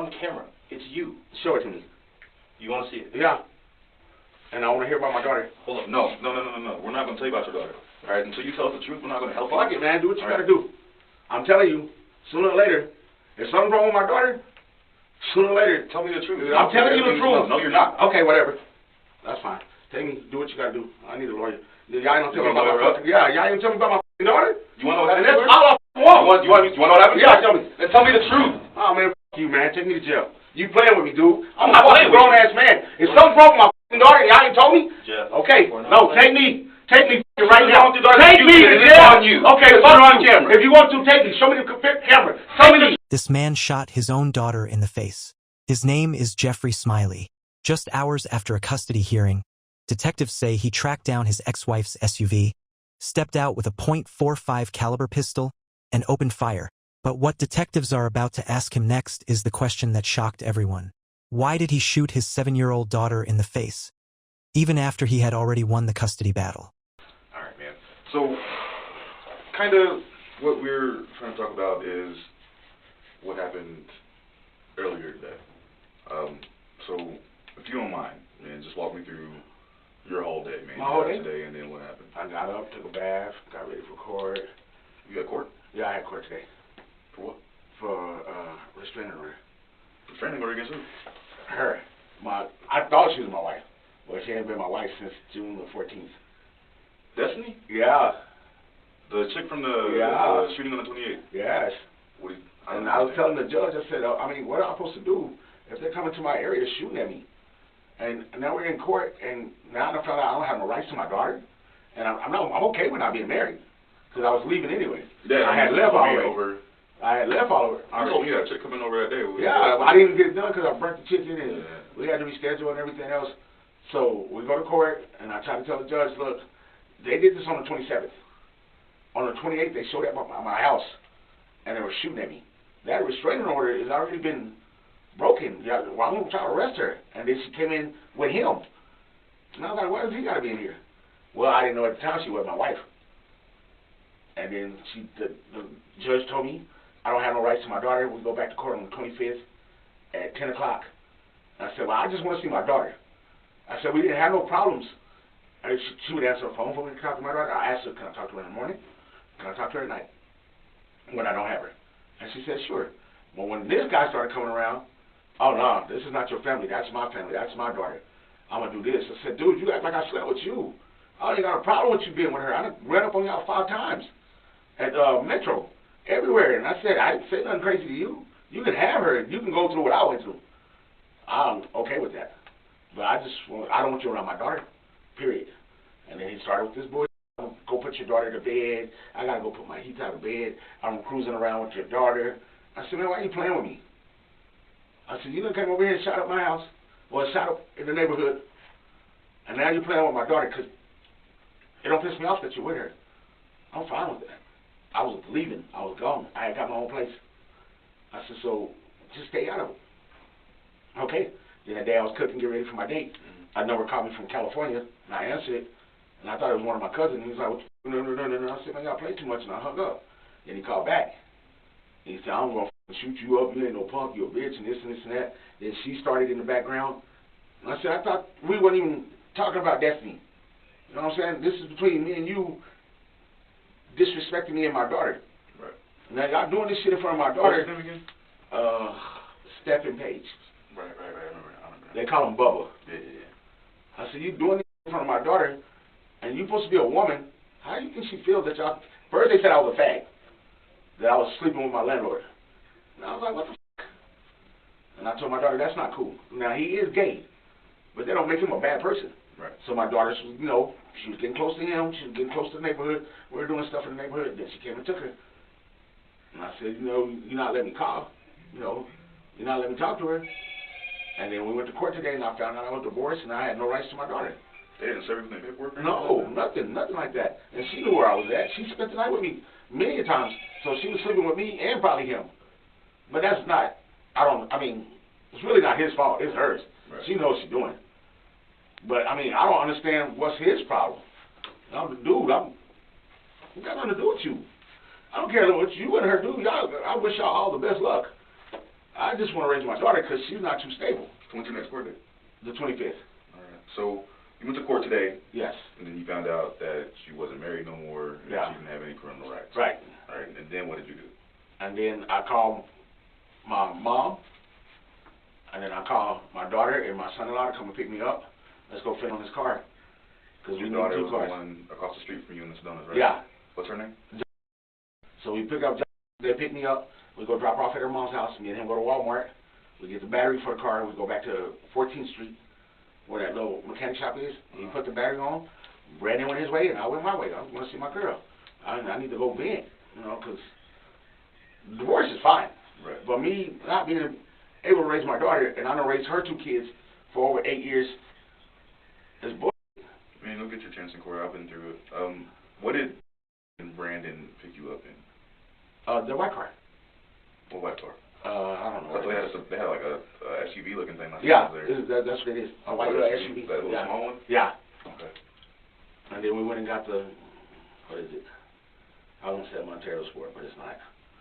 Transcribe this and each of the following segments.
on camera. It's you. Show it to me. You want to see it? Yeah. And I want to hear about my daughter. Hold up. No. We're not going to tell you about your daughter. All right? Until you tell us the truth, we're not going to help you. Fuck it, man. Do what you got to do. I'm telling you, sooner or later, if something's wrong with my daughter, sooner or later. Tell me the truth. I'm telling you the truth. No, you're not. Okay, whatever. That's fine. Take me. Do what you got to do. I need a lawyer. Y'all ain't gonna tell me about my fucking. Yeah, y'all ain't gonna tell me about my fucking daughter. You want to know what happened? And that's all I want. You want to know what happened? Yeah, tell me. Then tell me the truth. Oh, man, fuck you, man. Take me to jail. You playing with me, dude. I'm not a playing with grown-ass man. If something's wrong with my fucking daughter, y'all ain't told me? Jeff. Okay. No, take me. Take me right now. Take me to jail. Okay, fuck on camera. If you want to, take me. Show me the camera. Tell me the... This man shot his own daughter in the face. His name is Jeffrey Smiley. Just hours after a custody hearing, detectives say he tracked down his ex-wife's SUV, stepped out with a .45 caliber pistol, and opened fire. But what detectives are about to ask him next is the question that shocked everyone. Why did he shoot his 7-year-old daughter in the face, even after he had already won the custody battle? All right, man. So, kind of what we're trying to talk about is what happened earlier today. So, if you don't mind, man, just walk me through your whole day, man. My whole day? Today, and then what happened? I got up, took a bath, got ready for court. You got court? Yeah, I had court today. For what? For restraining order. Restraining order against who? Her. I thought she was my wife. Well, she ain't been my wife since June the 14th. Destiny? Yeah. The chick from the shooting on the 28th? Yes. And I was telling the judge, I said, I mean, what am I supposed to do if they're coming to my area shooting at me? And now we're in court, and now I found out I don't have no rights to my daughter. And I'm okay with not being married, because I was leaving anyway. Yeah, I had left already. I had left all over. You told me that chick coming over that day. Yeah, I didn't get it done because I burnt the chicken and we had to reschedule and everything else. So we go to court, and I try to tell the judge, look, they did this on the 27th. On the 28th, they showed up at my house, and they were shooting at me. That restraining order has already been broken. Yeah, well, I'm going to try to arrest her. And then she came in with him. And I was like, why does he got to be in here? Well, I didn't know at the time she was my wife. And then the judge told me, I don't have no rights to my daughter. We go back to court on the 25th at 10 o'clock. And I said, well, I just want to see my daughter. I said, we didn't have no problems. And she would answer the phone for me to talk to my daughter. I asked her, can I talk to her in the morning? Can I talk to her at night when I don't have her? And she said, sure. Well, when this guy started coming around, oh, no, this is not your family. That's my family. That's my daughter. I'm going to do this. I said, dude, you act like I slept with you. I ain't got a problem with you being with her. I done ran up on y'all 5 times at Metro, everywhere. And I said, I didn't say nothing crazy to you. You can have her. You can go through what I went through. I'm okay with that. But I don't want you around my daughter, period. And then he started with this boy. Go put your daughter to bed. I got to go put my heat out of bed. I'm cruising around with your daughter. I said, man, why are you playing with me? I said, you done came over here and shot up my house, or shot up in the neighborhood, and now you're playing with my daughter because it don't piss me off that you're with her. I'm fine with that. I was leaving. I was gone. I had got my own place. I said, so just stay out of it. Okay. Then that day I was cooking, getting ready for my date. A number called me from California, and I answered it, and I thought it was one of my cousins. He was like, no. I said, man, y'all play too much, and I hung up. Then he called back. He said, I'm going to shoot you up. You ain't no punk. You're a bitch, and this and this and that. Then she started in the background. And I said, I thought we weren't even talking about Destiny. You know what I'm saying? This is between me and you disrespecting me and my daughter. Right. Now, y'all doing this shit in front of my daughter. What's his name again? Stephen Page. Right. I remember. They call him Bubba. Yeah. I said, you doing this in front of my daughter, and you supposed to be a woman. How do you think she feels that y'all... First they said I was a fag, that I was sleeping with my landlord. And I was like, what the fuck? And I told my daughter, that's not cool. Now, he is gay, but that don't make him a bad person. Right. So my daughter, she was getting close to him. She was getting close to the neighborhood. We were doing stuff in the neighborhood. Then she came and took her. And I said, you're not letting me call. You're not letting me talk to her. And then we went to court today, and I found out I was divorced, and I had no rights to my daughter. They didn't serve you any paperwork? No, nothing like that. And she knew where I was at. She spent the night with me many times. So she was sleeping with me and probably him. But that's not, it's really not his fault. It's hers. Right. She knows what she's doing. But, I don't understand what's his problem. Dude, I got nothing to do with you. I don't care what you and her do. I wish y'all all the best luck. I just want to raise my daughter because she's not too stable. When's your next court date? The 25th. All right. So you went to court today. Yes. And then you found out that she wasn't married no more. And Yeah. she didn't have any criminal rights. Right. All right. And then what did you do? And then I called my mom. And then I called my daughter and my son-in-law to come and pick me up. Let's go fit on this car. Because we Your need daughter 2 was cars. the one across the street from you in the Sedonas, right? Yeah. What's her name? So we pick up, they pick me up. We go drop off at her mom's house. Me and him go to Walmart. We get the battery for the car. We go back to 14th Street, where that little mechanic shop is. He put the battery on. Brandon went his way, and I went my way. I want to see my girl. I need to go vent, you know, because divorce is fine. Right. But me not being able to raise my daughter, and I done raised her 2 kids for over 8 years, is bull. Man, you'll get your chance in court. I've been through it. What did Brandon pick you up in? The white car. What white car? I don't know. I thought they had like a SUV looking thing. Yeah, that's what it is. A white SUV. That little Yeah. small one? Yeah. Okay. And then we went and got the, what is it? I won't say Montero Sport, but it's not.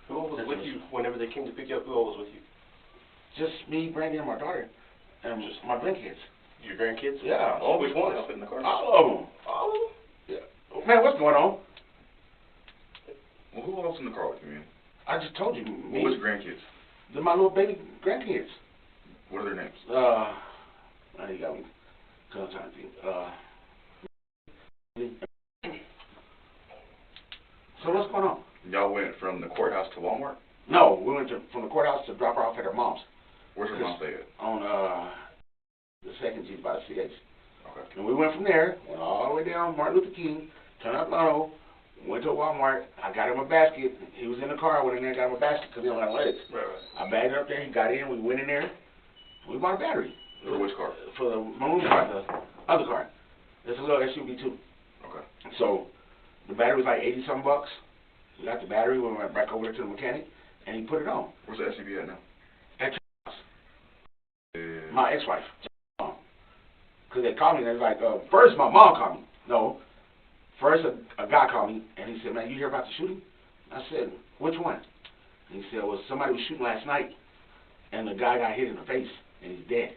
Who all was with you whenever they came to pick you up? Who all was with you? Just me, Brandon, and my daughter, and just my grandkids. Your grandkids? Yeah. Oh, which ones? In the car? All of them. All of them? Yeah. Man, what's going on? Well, who else in the car with you, man? I just told you. Me. What was your grandkids? They're my little baby grandkids. What are their names? Now you got me. I'm trying to think. So what's going on? Y'all went from the courthouse to Walmart? No, we went from the courthouse to drop her off at her mom's. Where's her mom stay at? On the second G by the CH. Okay. And we went from there, went all the way down Martin Luther King, turned up Lotto, went to Walmart. I got him a basket. He was in the car. I went in there and got him a basket because he don't have legs. Right. I bagged it up there. He got in. We went in there. We bought a battery. For which car? For the maroon car, the other car. It's a little SUV too. Okay. So the battery was like $80-something bucks. We got the battery. We went back over there to the mechanic, and he put it on. Where's the SUV at now? At your house. My ex-wife. Because they called me, and they was like, first my mom called me. No. First a guy called me, and he said, man, you hear about the shooting? I said, which one? And he said, well, somebody was shooting last night, and the guy got hit in the face, and he's dead.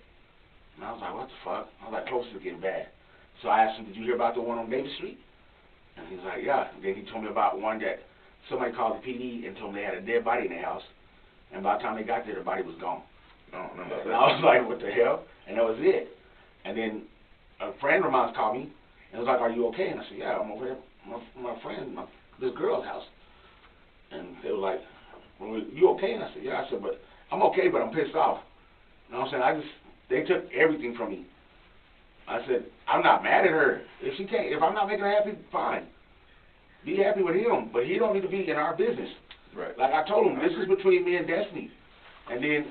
And I was like, what the fuck? I was like, close to getting bad. So I asked him, did you hear about the one on Davis Street? And he's like, yeah. And then he told me about one that somebody called the PD and told me they had a dead body in their house. And by the time they got there, the body was gone. No, no, no. And I was like, what the hell? And that was it. And then a friend of mine called me and was like, are you okay? And I said, yeah, I'm over there, my friend, this girl's house. And they were like, well, you okay? And I said, yeah. I said, but I'm okay, but I'm pissed off. You know what I'm saying? They took everything from me. I said, I'm not mad at her. If I'm not making her happy, fine. Be happy with him, but he don't need to be in our business. Right. Like I told him, this is between me and Destiny. And then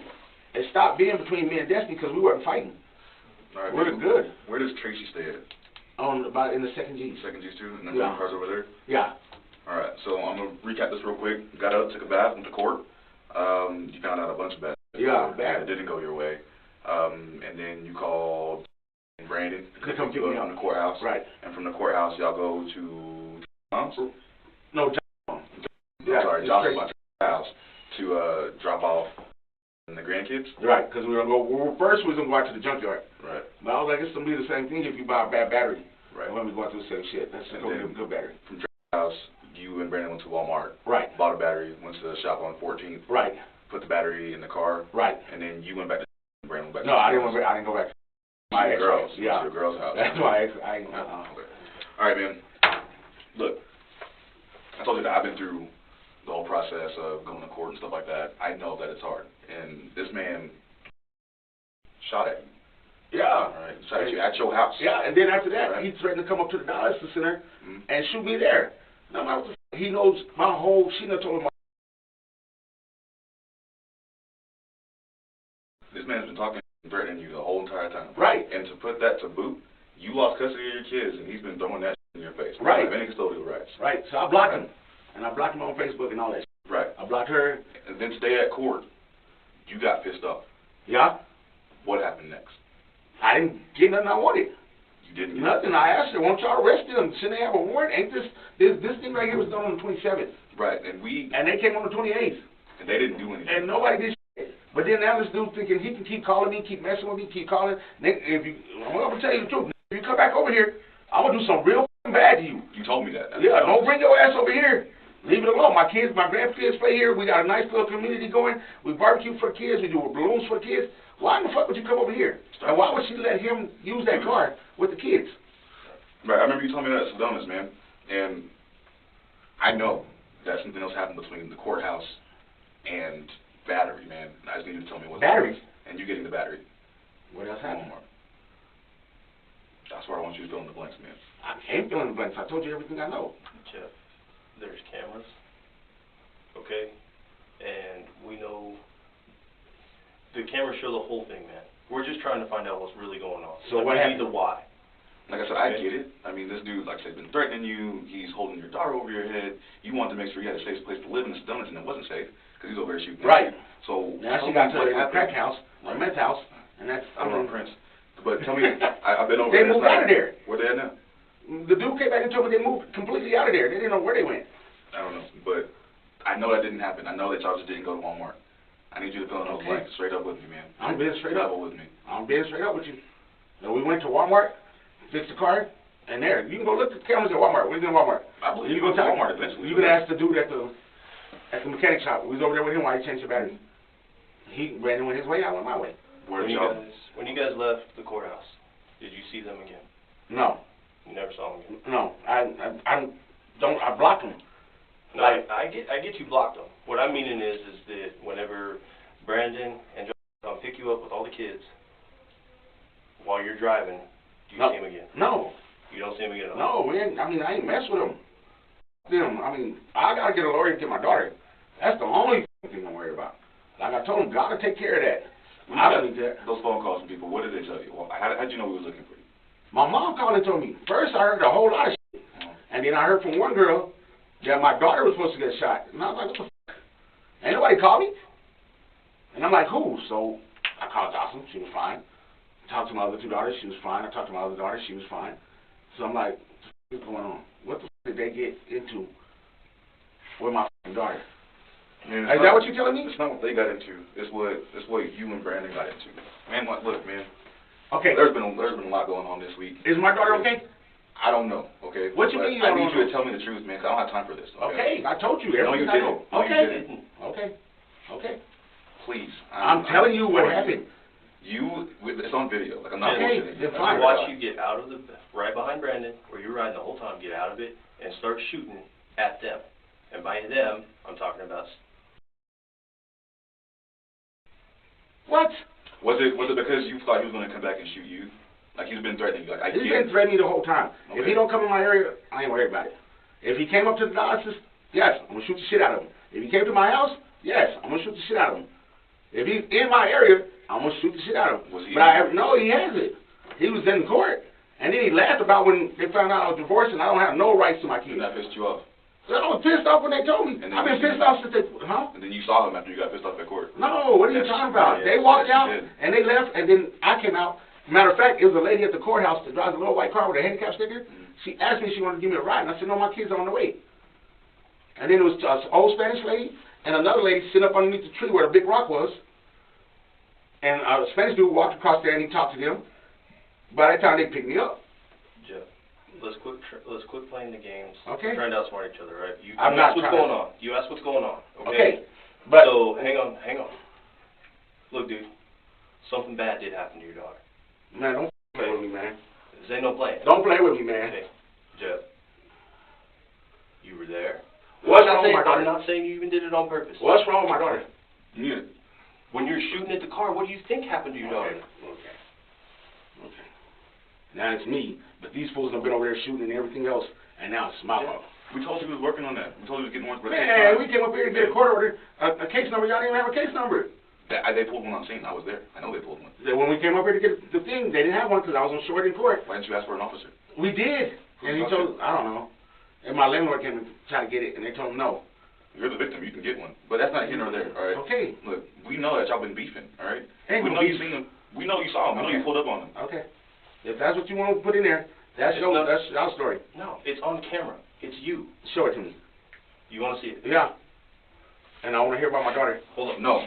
it stopped being between me and Destiny because we weren't fighting. All right, We're good. Where does Tracy stay at? About in the second G. Second G's too? And then Yeah. the cars over there? Yeah. All right, so I'm going to recap this real quick. Got up, took a bath, went to court. You found out a bunch of bad. Yeah, bad. It didn't go your way. And then you called Brandon to come pick me up from the courthouse. Right. And from the courthouse, y'all go to mom's? No, John. Yeah, sorry, John's house to drop off the grandkids. Right, because we were going to go. First, we was going to go out to the junkyard. Right. But I was like, it's going to be the same thing if you buy a bad battery. Right. When we going through the same shit. That's going to be a good battery. From John's house, you and Brandon went to Walmart. Right. Bought a battery, went to the shop on 14th. Right. Put the battery in the car. Right. And then you went back to Brandon went back No, to I didn't go back to my your girls. Yeah. Your girl's house. That's why Okay. All right, man. Look, I told you that I've been through the whole process of going to court and stuff like that. I know that it's hard. And this man shot at you. Yeah. All right. Shot at you at your house. Yeah, and then after that, Right. he threatened to come up to the dialysis center and shoot me there. And I'm like, what the he knows my whole, she done told him This man's been talking and threatening you the whole entire time. Right. And to put that to boot, you lost custody of your kids, and he's been throwing that in your face. Right. Any custodial rights. Right, so I blocked him. And I blocked him on Facebook and all that. Right. I blocked her. And then today at court, you got pissed off. Yeah. What happened next? I didn't get nothing I wanted. You didn't get Nothing. I asked her, won't y'all arrest them? Shouldn't they have a warrant? Ain't this thing right here was done on the 27th. Right, and And they came on the 28th. they didn't do anything. And nobody did shit. But then now this dude thinking he can keep calling me, keep messing with me, keep calling. I'm gonna tell you the truth. If you come back over here, I'm gonna do something real bad to you. You told me that. Yeah, don't bring your ass over here. Leave it alone. My grandkids play here. We got a nice little community going. We barbecue for kids. We do balloons for kids. Why in the fuck would you come over here? And why would she let him use that car with the kids? Right, I remember you told me that at Sedona's, man. And I know that something else happened between the courthouse and battery, man. And I just need you to tell me what. Battery? And you getting the battery. What else happened? Walmart. That's where I want you to fill in the blanks, man. I can't fill in the blanks. I told you everything I know. Jeff, there's cameras, okay? And we know the cameras show the whole thing, man. We're just trying to find out what's really going on. So what happened? We need the why. Like I said, I get it. I mean, this dude, like I said, been threatening you. He's holding your daughter over your head. You wanted to make sure you had a safe place to live in the Sedonas, and it wasn't safe because he's over there shooting. Right. So now she got to a crack house, a meth house, and that's Prince. But tell me, I've been over they there. Moved out of there. Where they at now? The dude came back and told me they moved completely out of there. They didn't know where they went. I don't know, but I know that didn't happen. I know that y'all just didn't go to Walmart. I need you to fill in those blanks straight up with me, man. I'm being straight up with me. I'm being straight up with you. So we went to Walmart, fixed the car, and there. You can go look at the cameras at Walmart. We're in Walmart. I believe you go to Walmart eventually. You can ask the dude at the mechanic shop. We was over there with him while he changed the battery. He ran went his way, I went my way. When you guys left the courthouse, did you see them again? No. You never saw them again? No. I blocked them. No, I get you blocked them. What I'm meaning is that whenever Brandon and John come pick you up with all the kids while you're driving, do you see him again? No. You don't see him again at all? No, I ain't mess with them. I gotta get a lawyer to get my daughter. That's the only thing I'm worried about. Like I told him, God will take care of that. I don't need that. Those phone calls from people, what did they tell you? How'd you know we was looking for you? My mom called and told me. First, I heard a whole lot of shit. And then I heard from one girl that my daughter was supposed to get shot. And I was like, what the fuck? Ain't nobody called me? And I'm like, who? So I called Dawson. She was fine. Talked to my other two daughters. She was fine. I talked to my other daughter. She was fine. So I'm like, what's going on? What the fuck did they get into with my fucking daughter? Man, is that what you're telling me? It's not what they got into. It's what you and Brandon got into. Man, look, man. Okay. There's been a lot going on this week. Is my daughter okay? I don't know. Okay. What you mean? I need you to tell me the truth, man. 'Cause I don't have time for this. Okay. I told you everything I know. Okay. Please. I'm telling you what happened. It's on video. Like I'm not bullshitting. bullshitting. I watch you get out of right behind Brandon, where you're riding the whole time, get out of it, and start shooting at them. And by them, I'm talking about. What? Was it because you thought he was going to come back and shoot you? Like he's been threatening you? Like, he's been threatening me the whole time. Okay. If he don't come in my area, I ain't worried about it. If he came up to the Dallas, yes, I'm going to shoot the shit out of him. If he came to my house, yes, I'm going to shoot the shit out of him. If he's in my area, I'm going to shoot the shit out of him. No, he hasn't. He was in court, and then he laughed about when they found out I was divorced and I don't have no rights to my kids. And that pissed you off? I was pissed off when they told me. I've been pissed off since they, And then you saw him after you got pissed off at court. No, what are you talking about? They walked out, and they left, and then I came out. Matter of fact, it was a lady at the courthouse that drives a little white car with a handicap sticker. She asked me if she wanted to give me a ride, and I said, no, my kids are on the way. And then it was an old Spanish lady and another lady sitting up underneath the tree where the big rock was. And a Spanish dude walked across there, and he talked to them. By that time, they picked me up. Jeff, let's quit playing the games. Okay. We're trying to outsmart each other, right? You I'm ask not what's going on. You ask what's going on. Okay. But so hang on. Look, dude, something bad did happen to your daughter. Man, don't play with me, man. This ain't no playing. Don't play with me, man. Okay. Jeff, you were there. What's wrong with my daughter? I'm not saying you even did it on purpose. What's wrong with my daughter? Yeah. When you're shooting at the car, what do you think happened to your daughter? Okay. Now it's me, but these fools have been over there shooting and everything else, and now it's my fault. We told you we was working on that. We told you we was getting more. Man, we came up here to get a court order, a case number. Y'all didn't even have a case number. They pulled one on scene. I was there. I know they pulled one. When we came up here to get the thing, they didn't have one because I was on short in court. Why didn't you ask for an officer? We did. And he told, I don't know. And my landlord came to try to get it, and they told him no. You're the victim. You can get one. But that's not here nor there, all right? Okay. Look, we know that y'all been beefing, all right? Ain't we no know beef. you seen him. We know you saw him. We know you pulled up on him. Okay. If that's what you want to put in there, that's your story. No, it's on camera. It's you. Show it to me. You want to see it? Yeah. and I want to hear about my daughter. Hold up. No.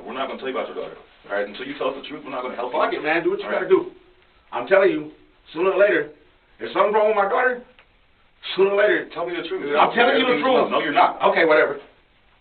We're not going to tell you about your daughter. All right? Until you tell us the truth, we're not going to help you. Fuck it, man. Do what you All got to right? do. I'm telling you, sooner or later, if something's wrong with my daughter, sooner or later. Tell me the truth. I'm telling you the truth. No, you're not. Okay, whatever.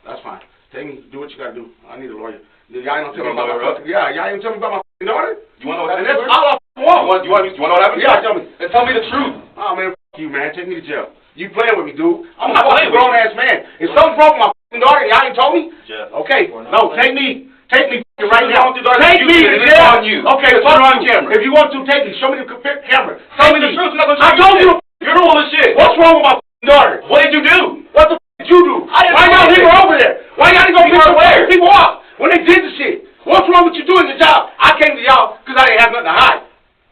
That's fine. Take me. Do what you got to do. I need a lawyer. Y'all ain't gonna tell me You about wanna my lawyer up? fucking, yeah, y'all ain't gonna tell me about my fucking daughter. You want to know what And happened? that's all I want. You want to know what happened? Yeah, tell me. Then tell me the truth. Oh man, fuck you, man. Take me to jail. You playing with me, dude. I'm not a playing with grown ass man. If something's wrong with my fucking daughter, y'all ain't told me. Jeff. Okay, no, take me. Take me right What's now. wrong with your daughter? Take me to It's jail. on you. Okay, It's fuck on you. camera. If you want to, take me. Show me the camera. Tell Take me the truth. I'm not I gonna told you. You're full of shit. What's wrong with my fucking daughter? What did you do? What the fuck did you do? Why y'all leave her over there? Why y'all didn't go pick some people up when they did the shit? What's wrong with you doing your job? I came to y'all because I didn't have nothing to hide.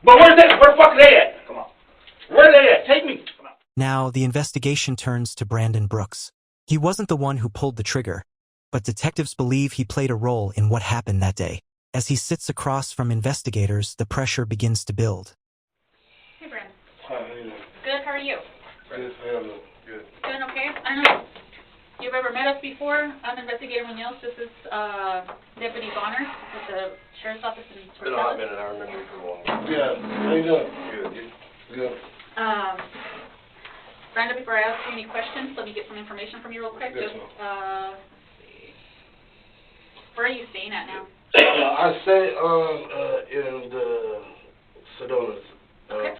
But where the fuck are they at? Come on. Where they at? Take me. Come on. Now, the investigation turns to Brandon Brooks. He wasn't the one who pulled the trigger, but detectives believe he played a role in what happened that day. As he sits across from investigators, the pressure begins to build. Hey, Brandon. Hi, how you doing? Good, how are you? Good. Good. Doing okay? I don't know. You've ever met us before? I'm Investigator Munoz. This is Deputy Bonner with the Sheriff's Office in It's been a hot Portales. minute. I remember you from a while. Yeah. How you doing? Good. Good. Brandon, before I ask you any questions, let me get some information from you real quick. Yes, Just, let's see. Where are you staying at now? I stay in the Sedona's. Okay.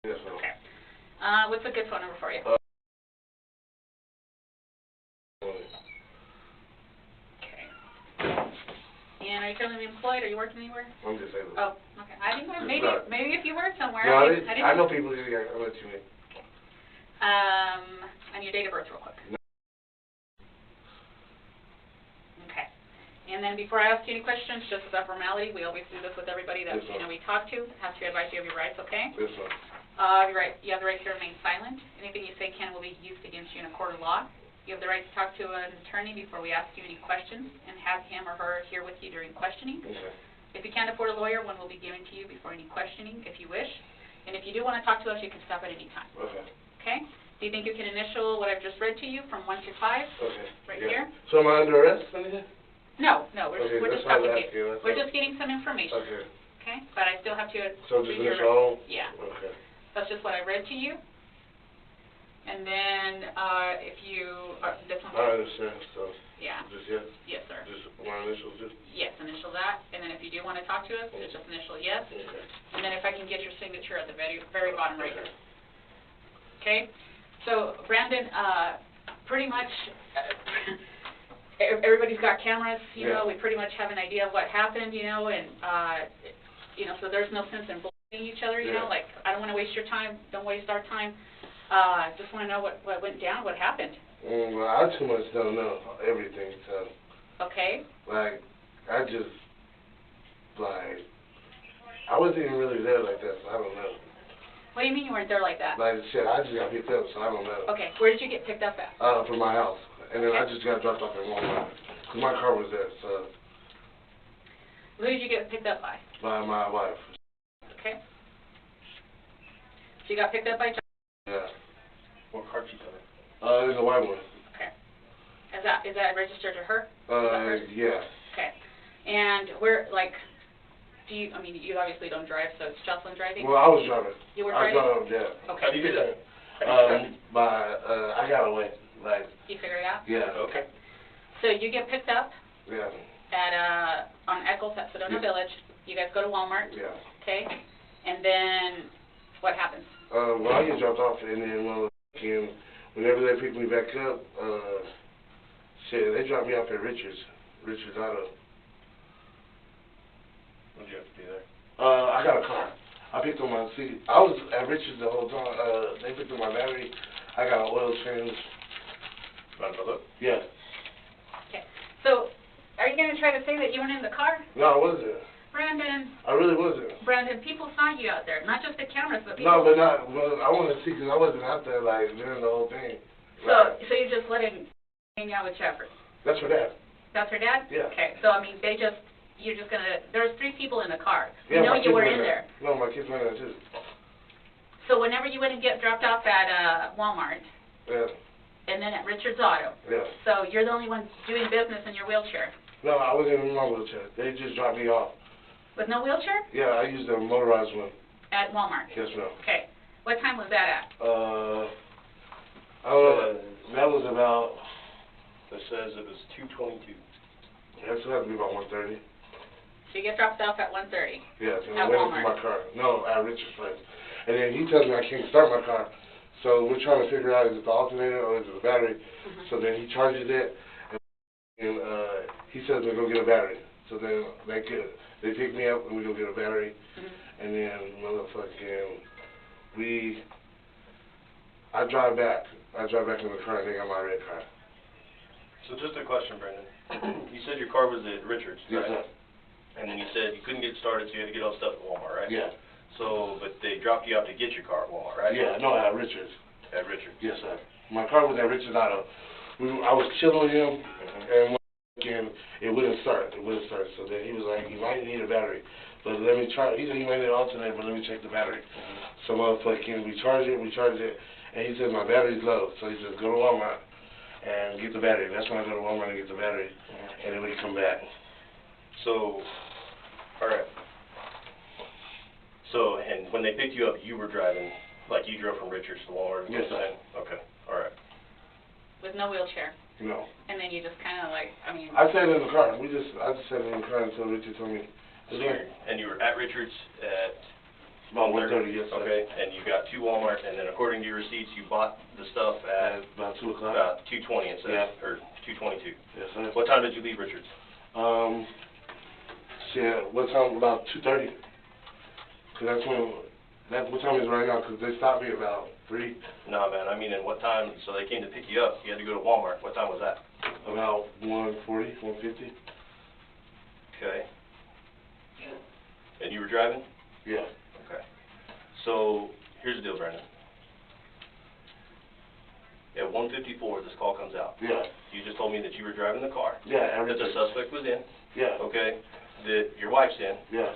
Yes, ma'am. Okay. What's a good phone number for you? Okay. And are you currently employed? Are you working anywhere? I'm disabled. Oh, okay. I didn't know. It's Maybe, not. maybe if you were somewhere. No, I I know people. Yeah, I'll let you in. And your date of birth real quick. No. Okay. And then before I ask you any questions, just as a formality, we always do this with everybody that, Yes, ma'am. we talk to, have to advise you of your rights, okay? Yes, ma'am. You're right. You have the right to remain silent. Anything you say can will be used against you in a court of law. You have the right to talk to an attorney before we ask you any questions and have him or her here with you during questioning. Okay. If you can't afford a lawyer, one will be given to you before any questioning if you wish. And if you do want to talk to us, you can stop at any time. Okay. Okay? Do you think you can initial what I've just read to you from 1 to 5? Okay. Right Yeah. here? So am I under arrest or anything? No, we're Okay, just that's all I talking was to asking, you. that's We're all. just getting some information, Okay. okay? But I still have to So just read your initial all? Yeah, Okay. that's just what I read to you. And then, if you, this one, I understand. So yeah, just yes. yes, sir. Just my initials. Just Yes, initial that, and then if you do want to talk to us, it's just initial yes. okay. And then if I can get your signature at the very bottom right here. Okay? So, Brandon, pretty much, everybody's got cameras, you know, we pretty much have an idea of what happened, and, so there's no sense in bullying each other, you know, like, I don't want to waste your time, don't waste our time. Just want to know what went down, what happened. Well, I too much don't know everything, so Okay? like I just like I wasn't even really there like that, so I don't know. What do you mean you weren't there like that? Like shit, I just got picked up, so I don't know. Okay, where did you get picked up at? From my house, and then I Okay. just got dropped off at Walmart because my car was there, so Who did you get picked up by? my wife. Okay? So you got picked up by John? Yeah. What car you coming? It's a white one. Okay. Is that registered to her? Yeah. Okay. And where, like, you obviously don't drive, so it's Jocelyn driving? Well, I was driving. You were I driving? drove, yeah. Okay. How do you do that? I got away. Like, You figure it out? yeah. Okay. So you get picked up Yeah. at, on Eccles at Sedona Yeah. Village. You guys go to Walmart, Yeah. okay? And then what happens? Well, I get dropped off, and then whenever they pick me back up, they dropped me off at Richards Auto. What'd you have to do there? I got a car. I picked up my seat. I was at Richards the whole time. They picked up my battery. I got an oil change. About to look? Yeah. Okay. So are you going to try to say that you weren't in the car? No, I wasn't. Brandon, I really wasn't. people saw you out there, not just the cameras, but people. No, but not. Well, I want to see because I wasn't out there like during the whole thing. So you just let him hang out with Jeffrey? That's for that. That's her dad? Yeah. Okay, so you're just gonna, there's 3 people in the car. Yeah, You know my you kids were went in there. No, my kids went there too. So whenever you went and get dropped off at Walmart, Yeah. And then at Richard's Auto. Yeah. So you're the only one doing business in your wheelchair. No, I wasn't in my wheelchair. They just dropped me off. With no wheelchair? Yeah, I used a motorized one. At Walmart? Yes, ma'am. Okay. What time was that at? I don't know. That was about. It says it was 2:22. That should have to be about 1:30. So you get dropped off at 1:30? Yes, and At I went into Walmart? my car. No, at Richard's place. And then he tells me I can't start my car. So we're trying to figure out is it the alternator or is it the battery. Mm-hmm. So then he charges it, and he says to go get a battery. So then they pick me up and we go get a battery. Mm-hmm. And then I drive back. I drive back in the car and they got my red car. So just a question, Brendan. You said your car was at Richard's, Yes, right? sir. And then you said you couldn't get started, so you had to get all the stuff at Walmart, right? Yeah. So, but they dropped you out to get your car at Walmart, right? Yeah, no, at Richard's. At Richard's. Yes, sir. My car was at Richard's Auto. I was chilling with him, and it wouldn't start. It wouldn't start. So then he was like, "You might need a battery, but let me try." He said he might need an alternator, but let me check the battery. So motherfucking, we charge it, and he said my battery's low. So he says go to Walmart and get the battery. That's when I go to Walmart and get the battery, and then we come back. So, all right. So, and when they picked you up, you were driving, like you drove from Richards to Walmart? Yes, sir. Okay, all right. With no wheelchair? No. And then you just kind of like, I mean... I sat in the car. I just sat in the car until Richard told me. And you were at Richards at... About 1:30, yes, sir. Okay, and you got to Walmart, and then according to your receipts, you bought the stuff at... About 2 o'clock. About 2:20, it says, Yeah. or 2:22. Yes, sir. What time did you leave Richards? What time? About 2:30. Cause what time is it right now? Cause they stopped me about 3. No, man, I mean, in what time, so they came to pick you up, you had to go to Walmart. What time was that? About 1:40, 1:50. Okay. And you were driving? Yeah. Okay. So, here's the deal, Brandon. At 1:54, this call comes out. Yeah. You just told me that you were driving the car. Yeah. That the suspect was in. Yeah. Okay. That your wife's in. Yeah.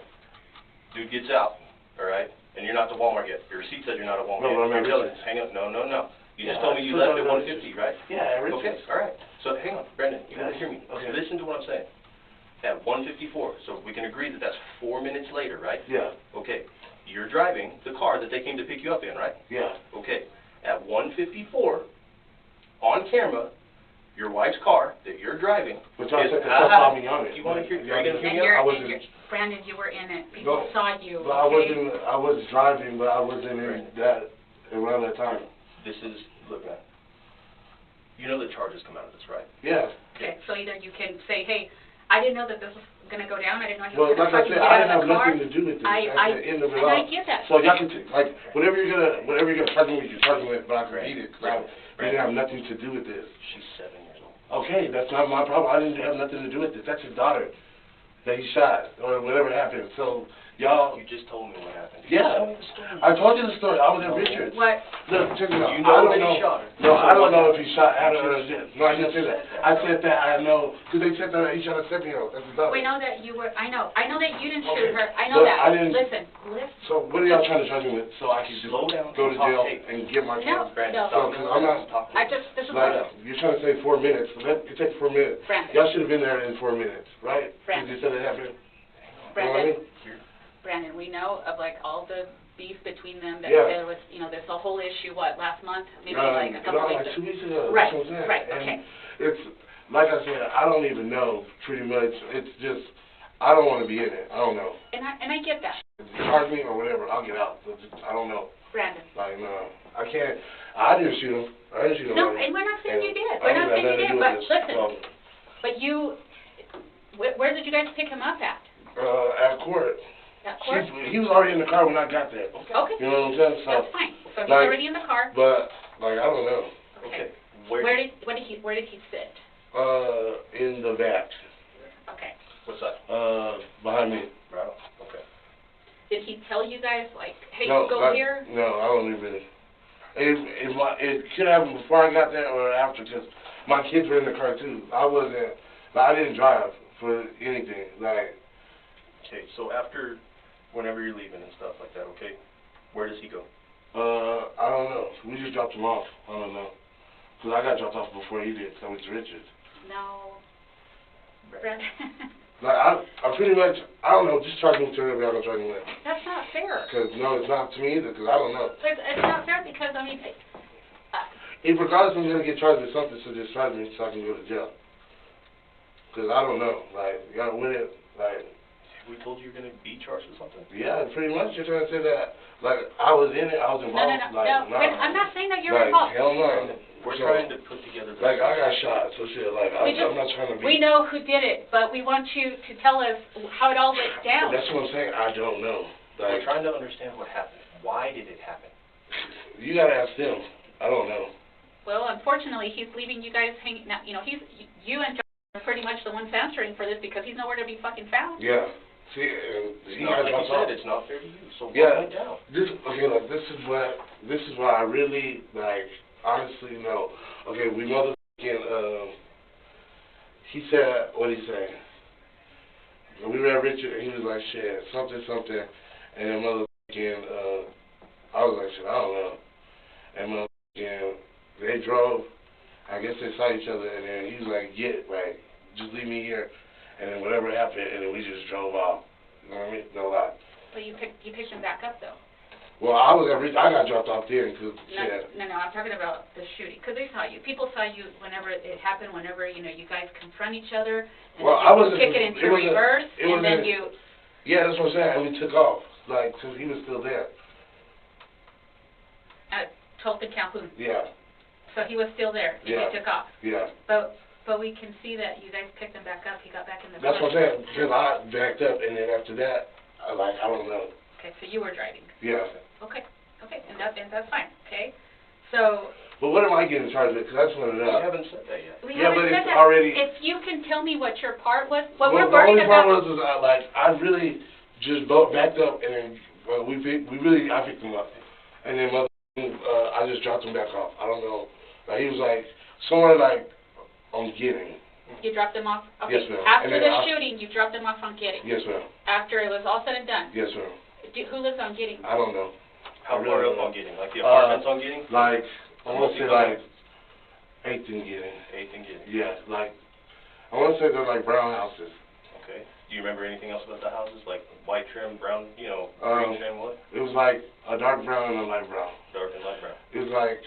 Dude gets out. All right. And you're not to Walmart yet. Your receipt said you're not at Walmart No, yet. I'm at You're Richards. hang on. No. You just Yeah, told me you I left at told 1:50, you. right? Yeah, Richards. Okay. All right. So hang on, Brendan. You gotta hear me. Okay. Listen to what I'm saying. At 1:54. So we can agree that that's 4 minutes later, right? Yeah. Okay. You're driving the car that they came to pick you up in, right? Yeah. Okay. At 1:54, on camera, your wife's car that you're driving. But y'all is said the stuff on me on it. You want to hear? Are you gonna hear And me out? you're, Brandon, you were in it. People No, saw you, But okay? I was driving, but I wasn't in that around that time. This is, look, man. You know the charges come out of this, right? Yeah. Okay, so either you can say, hey, I didn't know that this was gonna go down, I didn't know he Well, was gonna like I fucking said, get I out didn't of have the car. nothing to do with this. At the end of it And all. I get that. So y'all can like whatever you're gonna charge me with, you charge me with, but I can beat it. Right. I didn't have nothing to do with this. She's 7 years old. Okay, that's not my problem. I didn't have nothing to do with this. That's his daughter that he shot or whatever happened. So y'all. You just told me what happened. Yeah. Tell me the story. I told you the story. I was at Richards. What? Look, check it out. You know I don't that he know. shot her. No, I don't know if What he shot Adam or this. No, I didn't say that. I said that I know because they said that he shot a 7-year-old. That's his daughter. We know that you were, I know that you didn't shoot Okay. her, I know But that. I didn't- Listen. So what are y'all trying to charge me with? So I can just Slow down go to and talk jail tape. and get my No, Brandon, no. stop. So, 'cause I'm not- Talk. This is Like, what, you're trying to say 4 minutes. So it takes 4 minutes. Brandon. Y'all should have been there in 4 minutes, right? Because Brandon. you said it happened. Brandon, Brandon, we know of like all the beef between them, that Yeah. there was, there's a whole issue, last month? Maybe like a couple like weeks. 2 weeks ago. Right, That's what I'm saying. right, And okay. it's, like I said, I don't even know, pretty much. It's just, I don't want to be in it. I don't know. And I get that, Charge me or whatever, I'll get out. I don't know. Brandon. Like, no. I can't. I didn't shoot him. I didn't shoot him. No, and we're not saying you did, I we're don't not have saying you nothing to did, do but with this. listen, but you, where did you guys pick him up at? At court. At court? He was already in the car when I got there. Okay, You know what I'm saying? So, that's fine, so he's like- already in the car, but, like, I don't know. Okay. where did he sit? In the back. Okay, What's that? Behind me. Right. Okay. did he tell you guys, like, hey, No, go here? No, I don't even. It could have happened before I got there or after, because my kids were in the car too. I didn't drive for anything. Like, Okay, so after, whenever you're leaving and stuff like that, okay, where does he go? I don't know. We just dropped him off. I don't know. Because I got dropped off before he did, so I went to Richards. No. Brandon. Like, I pretty much, I don't know, just charge me to whatever y'all gonna charge me with. That's not fair. Because, no, it's not to me either, because I don't know. It's not fair because, I mean, If regardless I'm going to get charged with something, so just charge me so I can go to jail. Because I don't know, like, y'all with it, like... We told you you're going to be charged with something? Yeah, pretty much you're trying to say that, like, I was in it, I was involved, No, I'm not saying that you're like, involved. hell no. We're trying to put together... Like, I got shot, so shit, like, I'm not trying to be... We know who did it, but we want you to tell us how it all went down. That's what I'm saying, I don't know. Like, We're trying to understand what happened. Why did it happen? you gotta ask them. I don't know. Well, unfortunately, he's leaving you guys hanging, now, you know, you and John are pretty much the ones answering for this because he's nowhere to be fucking found. Yeah. See, It's you not, guys like you got said, it's not fair to you, so what Yeah. went down? Okay, look, this is why I really, like, honestly, no. Okay, we motherfucking, he said, what'd he say? We were at Richard, and he was like, shit, something, and then motherfucking, I was like, shit, I don't know. And motherfucking, they drove, I guess they saw each other, and then he was like, like, just leave me here, and then whatever happened, and then we just drove off. You know what I mean? No lie. But you picked him back up, though. Well, I was at Richard, I got dropped off there, because, shit. No, I'm talking about the shooting, because they saw you. People saw you whenever it happened, whenever, you know, you guys confront each other, and Well, then I wasn't, kick it into reverse, and then you... Yeah, that's what I'm saying, and we took off, like, because he was still there. At 12th and Calhoun. Yeah. So he was still there, and Yeah. you took off. Yeah. But we can see that you guys picked him back up. He got back in the That's car. what I'm saying, because I backed up, and then after that, I don't know. Okay, so you were driving. Yeah. Okay, and that's fine, okay? So... But what am I getting charged with? Because I just want to know. We haven't said that yet. We Yeah, haven't but said it's that. already... If you can tell me what your part was, what Well, we're worried about... The only part was, I really just backed up, and then I picked him up. And then I just dropped him back off. I don't know. Like, he was like, somewhere like, on Gidding. You dropped him off? Okay. Yes, ma'am. After the shooting, you dropped him off on Gidding? Yes, ma'am. After it was all said and done? Yes, ma'am. Who lives on Gidding? I don't know. How far up on Gidding? Like the apartments on Gidding? Like, I want to say like 8th and Gidding. 8th and Gidding. Yeah, like, I want to say they're like brown houses. Okay. Do you remember anything else about the houses? Like white trim, brown, you know, green trim, what? It was like a dark brown and a light brown. Dark and light brown. It was like,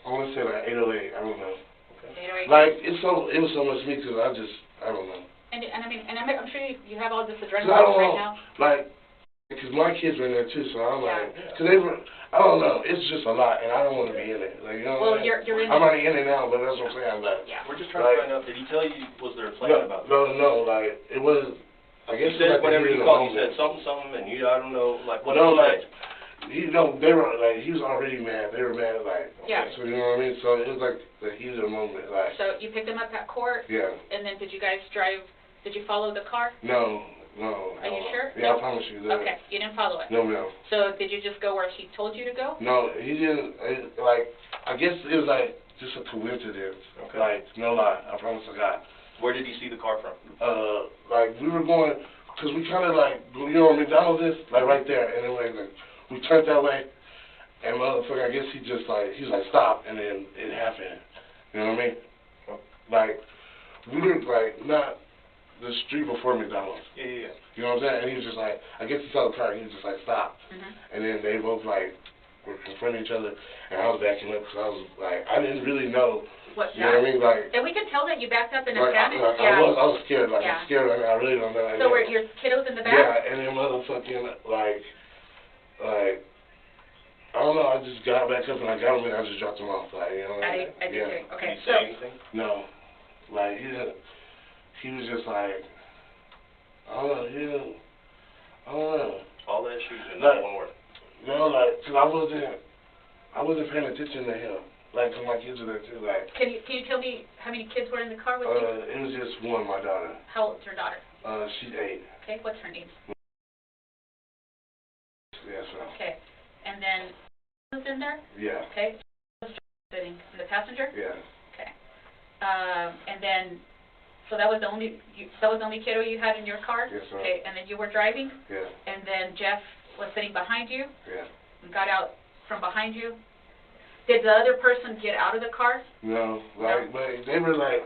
I want to say like 808, I don't know. Okay. 808? Like, it was so much me because I don't know. And I mean, I'm sure you have all this adrenaline I don't right know. now. Like, because my kids were in there too, so I'm like, Yeah. because they were, I don't know, it's just a lot, and I don't want to be in it. Like, you know Well, what I mean? you're in I'm it. already in it now, but that's what I'm saying. Like, Yeah. We're just trying to find out, did he tell you, was there a plan about this? No, like, it was, I guess You said like whenever the you heat of the called, you moment. said something, and you, I don't know, like, what No, did he like, say? you know, they were, like, he was already mad. They were mad, like, Yeah. so you know what I mean? So it was like the heat of the moment, like, So you picked him up at court, yeah. and then did you guys did you follow the car? No. Are you sure? Yeah, No? I promise you that. Okay, you didn't follow it. No, ma'am. So did you just go where he told you to go? No, he didn't, like, I guess it was like just a coincidence. Okay. Like, no lie, I promise to God. Where did he see the car from? Like, we were going, because we kind of like, you know where McDonald's is? Like, right there. And then like, we turned that way, and motherfucker, I guess he was like, stop, and then it happened. You know what I mean? Like, we were like, not the street before McDonald's. Yeah. You know what I'm saying? And he was just like, I guess he saw the car, and he was just like, stop. Mm-hmm. And then they both like were confronting each other, and I was backing up because I was like, I didn't really know. What, You know what I mean? Like, and we can tell that you backed up in a like panic. I was scared. Like, Yeah. I'm scared. I really don't know. So were your kiddos in the back? Yeah, and then motherfucking like, I don't know. I just got back up and I got him and I just dropped him off. Like, you know. I did yeah. too. Okay, Did he so say anything? No, like he was just like, I don't know. I don't know. All that shooting in Like, that one word. No, like, cause I wasn't paying attention to him. Like, cause my kids were there too. Like, can you tell me how many kids were in the car with you? it was just one, my daughter. How old's your daughter? She's 8. Okay, what's her name? Yes, ma'am. Okay, and then who's in there? Yeah. Okay, sitting in the passenger. Yeah. Okay, and then so that was the only kiddo you had in your car. Yes, ma'am. Okay, and then you were driving, Yeah. and then Jeff was sitting behind you Yeah. and got out from behind you. Did the other person get out of the car? No, like, but they were like,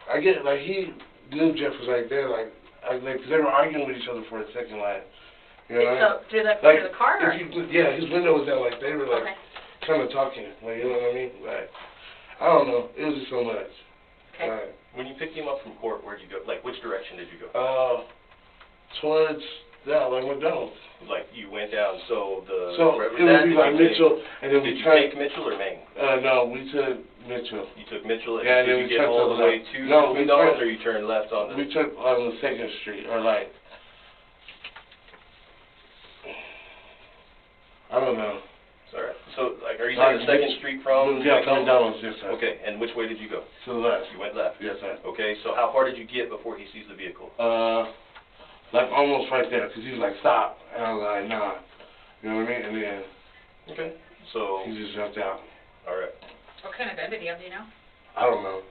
I get, like, he knew Jeff was like there, like, cause they were arguing with each other for a second, like, you know what I mean? So, through the car? Or? Yeah, his window was down, like, they were, like, Okay. kind of talking, like, you know what I mean? Like, I don't know, it was just so much. Okay. Like, When you picked him up from court, where'd you go? Like, which direction did you go? towards, yeah, like McDonald's. Like, you went down, so So, it would be like Mitchell, and then Did we you tried, take Mitchell or Maine? no, we took Mitchell. You took Mitchell, and Yeah, and then did we you get took all the way to no, we McDonald's, took- or you turned left on the... We took on the 2nd Street, or like, I don't know. Sorry. So, like, are you saying the 2nd Street from Yeah, from McDonald's, yes, sir. Okay, and which way did you go? To the left. You went left? Yes, sir. Okay, so how far did you get before he sees the vehicle? Like almost right there, cause he was like, stop, and I was like, nah. You know what I mean? And then Okay, so... he just jumped out. All right. What kind of gun did he have, do you know? I don't know.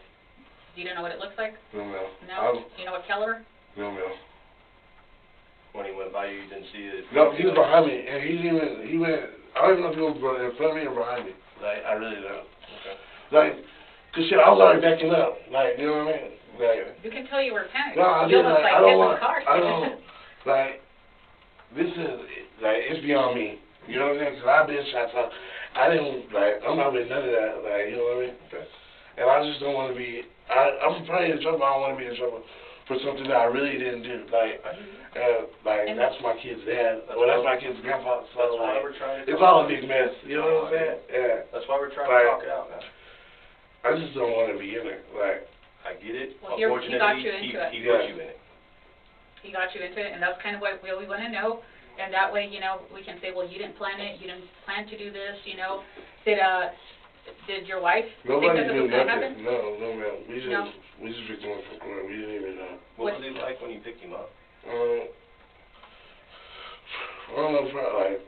Do you know what it looks like? Don't know. No? Do you know what caliber? Don't know. When he went by you, you didn't see it? No, he was behind me, and he went, I don't even know if he was in front of me or behind me. Like, I really don't. Okay. Like, cause shit, I was already backing up. Like, you know what I mean? Like, You can tell you were panicked. no, I You didn't, almost like, I hit don't the want, car. I don't, like, this is, like, it's beyond me. You know what I mean? Cause I've been shot, so I didn't, like, I'm not with none of that, like, you know what I mean? Okay. And I just don't want to be, I'm probably in trouble, I don't want to be in trouble for something that I really didn't do. Like, And- that's my kid's dad, well, that's my kid's grandpa, so, That's why like, we're trying to... it's all a big mess, you know what I'm saying? Yeah. That's why we're trying to Like, talk it out, man. I just don't want to be in it, like, I get it. Well, he got you into it. He put you in it. He got you into it, and that's kind of what we want to know. And that way, you know, we can say, well, you didn't plan it, you didn't plan to do this, you know. Did your wife nobody think that knew this was going to nothing. happen? No, ma'am. No. We just picked him up from court. We didn't even know. What was he like when you picked him up? I don't know, like,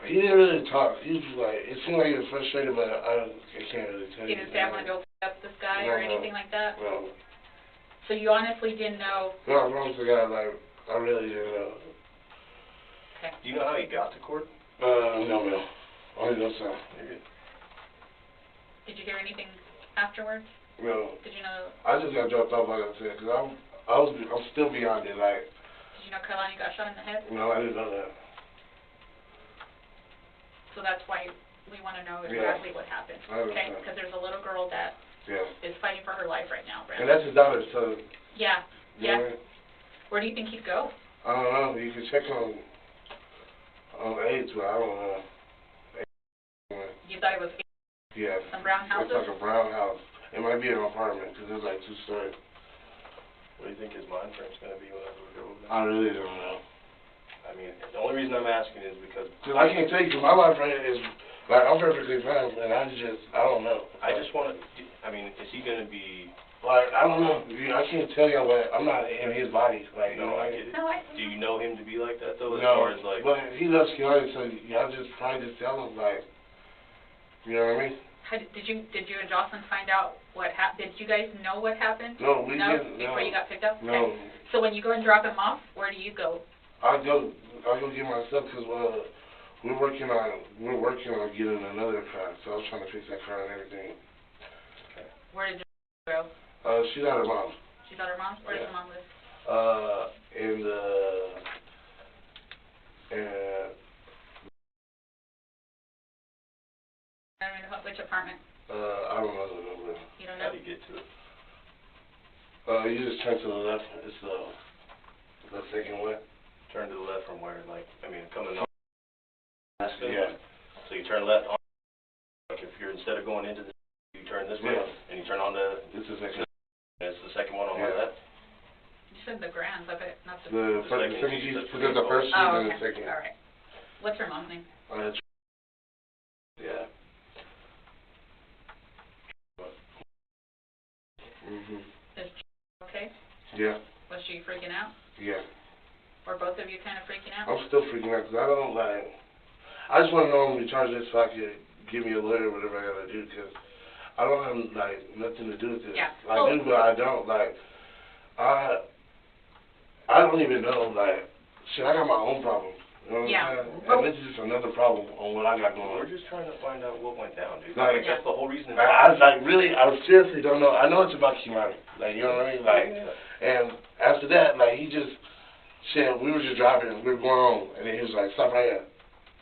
he didn't really talk. He was like, it seemed like he was frustrated, but I can't really tell He you. didn't say, I want to go f up this guy or No. anything like that? No. So you honestly didn't know? No, I promise to God, like, I really didn't know. Okay. Do you know how he got to court? No, ma'am. Only no sound. Did you hear anything afterwards? No. Did you know? I just got dropped off, like I said, because I'm still beyond it, like, Did you know Carolina got shot in the head? no, I didn't know that. So that's why we want to know Yeah. exactly what happened. I Okay? understand. Because there's a little girl that Yeah. is fighting for her life right now, And Brandon. that's his daughter, so, Yeah. you Yeah. know what I mean? Where do you think he'd go? I don't know. You can check on AIDS, but I don't know. You thought it was Yeah. some brown houses? It's like a brown house. It might be an apartment because it's like 2-story. What do you think his mind frame's going to be whenever we go over there? I really don't know. I mean, the only reason I'm asking is because Cause I can't tell you, cause my life right is like I'm perfectly fine, and I don't know. I just want to, I mean, is he going to be... Like, I don't know. I can't tell you what, I'm not in his body. Like, you know, I get it. No, Do you know him to be like that, though, as no, far as, like... but he loves Kiara, so y'all just probably just tell him, like, you know what I mean? Did you and Jocelyn find out what happened? Did you guys know what happened? No, we No? didn't. Before you got picked up? No. Okay. So when you go and drop him off, where do you go? I'll go get my stuff, cause we're working on getting another car, so I was trying to fix that car and everything. Where did you go? She's at her mom's. She's at her mom's? Where does her mom live? And I don't know which apartment. I don't know the number. You don't How know? do you get to it? You just turn to the left. It's the second way. Turn to the left from where? Like, I mean, coming up. Yeah. So you turn left on, like if you're, instead of going into the, you turn this way, Yeah. and you turn on the, It's the second. it's the second one on my Yeah. left. You said the Grands, I bet, not the... The second second G, G, that's because the first G Oh, and okay. the second. All right. What's her mom's name? Yeah. Mhm. Is she okay? Yeah. Was she freaking out? Yeah. Or both of you kind of freaking out? I'm still freaking out because I don't like. I just want to know when we charge this so I can give me a lawyer or whatever I gotta do because I don't have like nothing to do with this. Yeah. I do, but I don't like. I don't even know like. Shit, I got my own problems. You know what Yeah. I'm saying? Well- And this is just another problem on what I got going We're on. just trying to find out what went down, dude. Like, That's the whole reason. I seriously don't know. I know it's about Kimani. Like, you know what I mean? Like, and after that, like, he just said, we were just driving, we were going home, and then he was like, stop right here.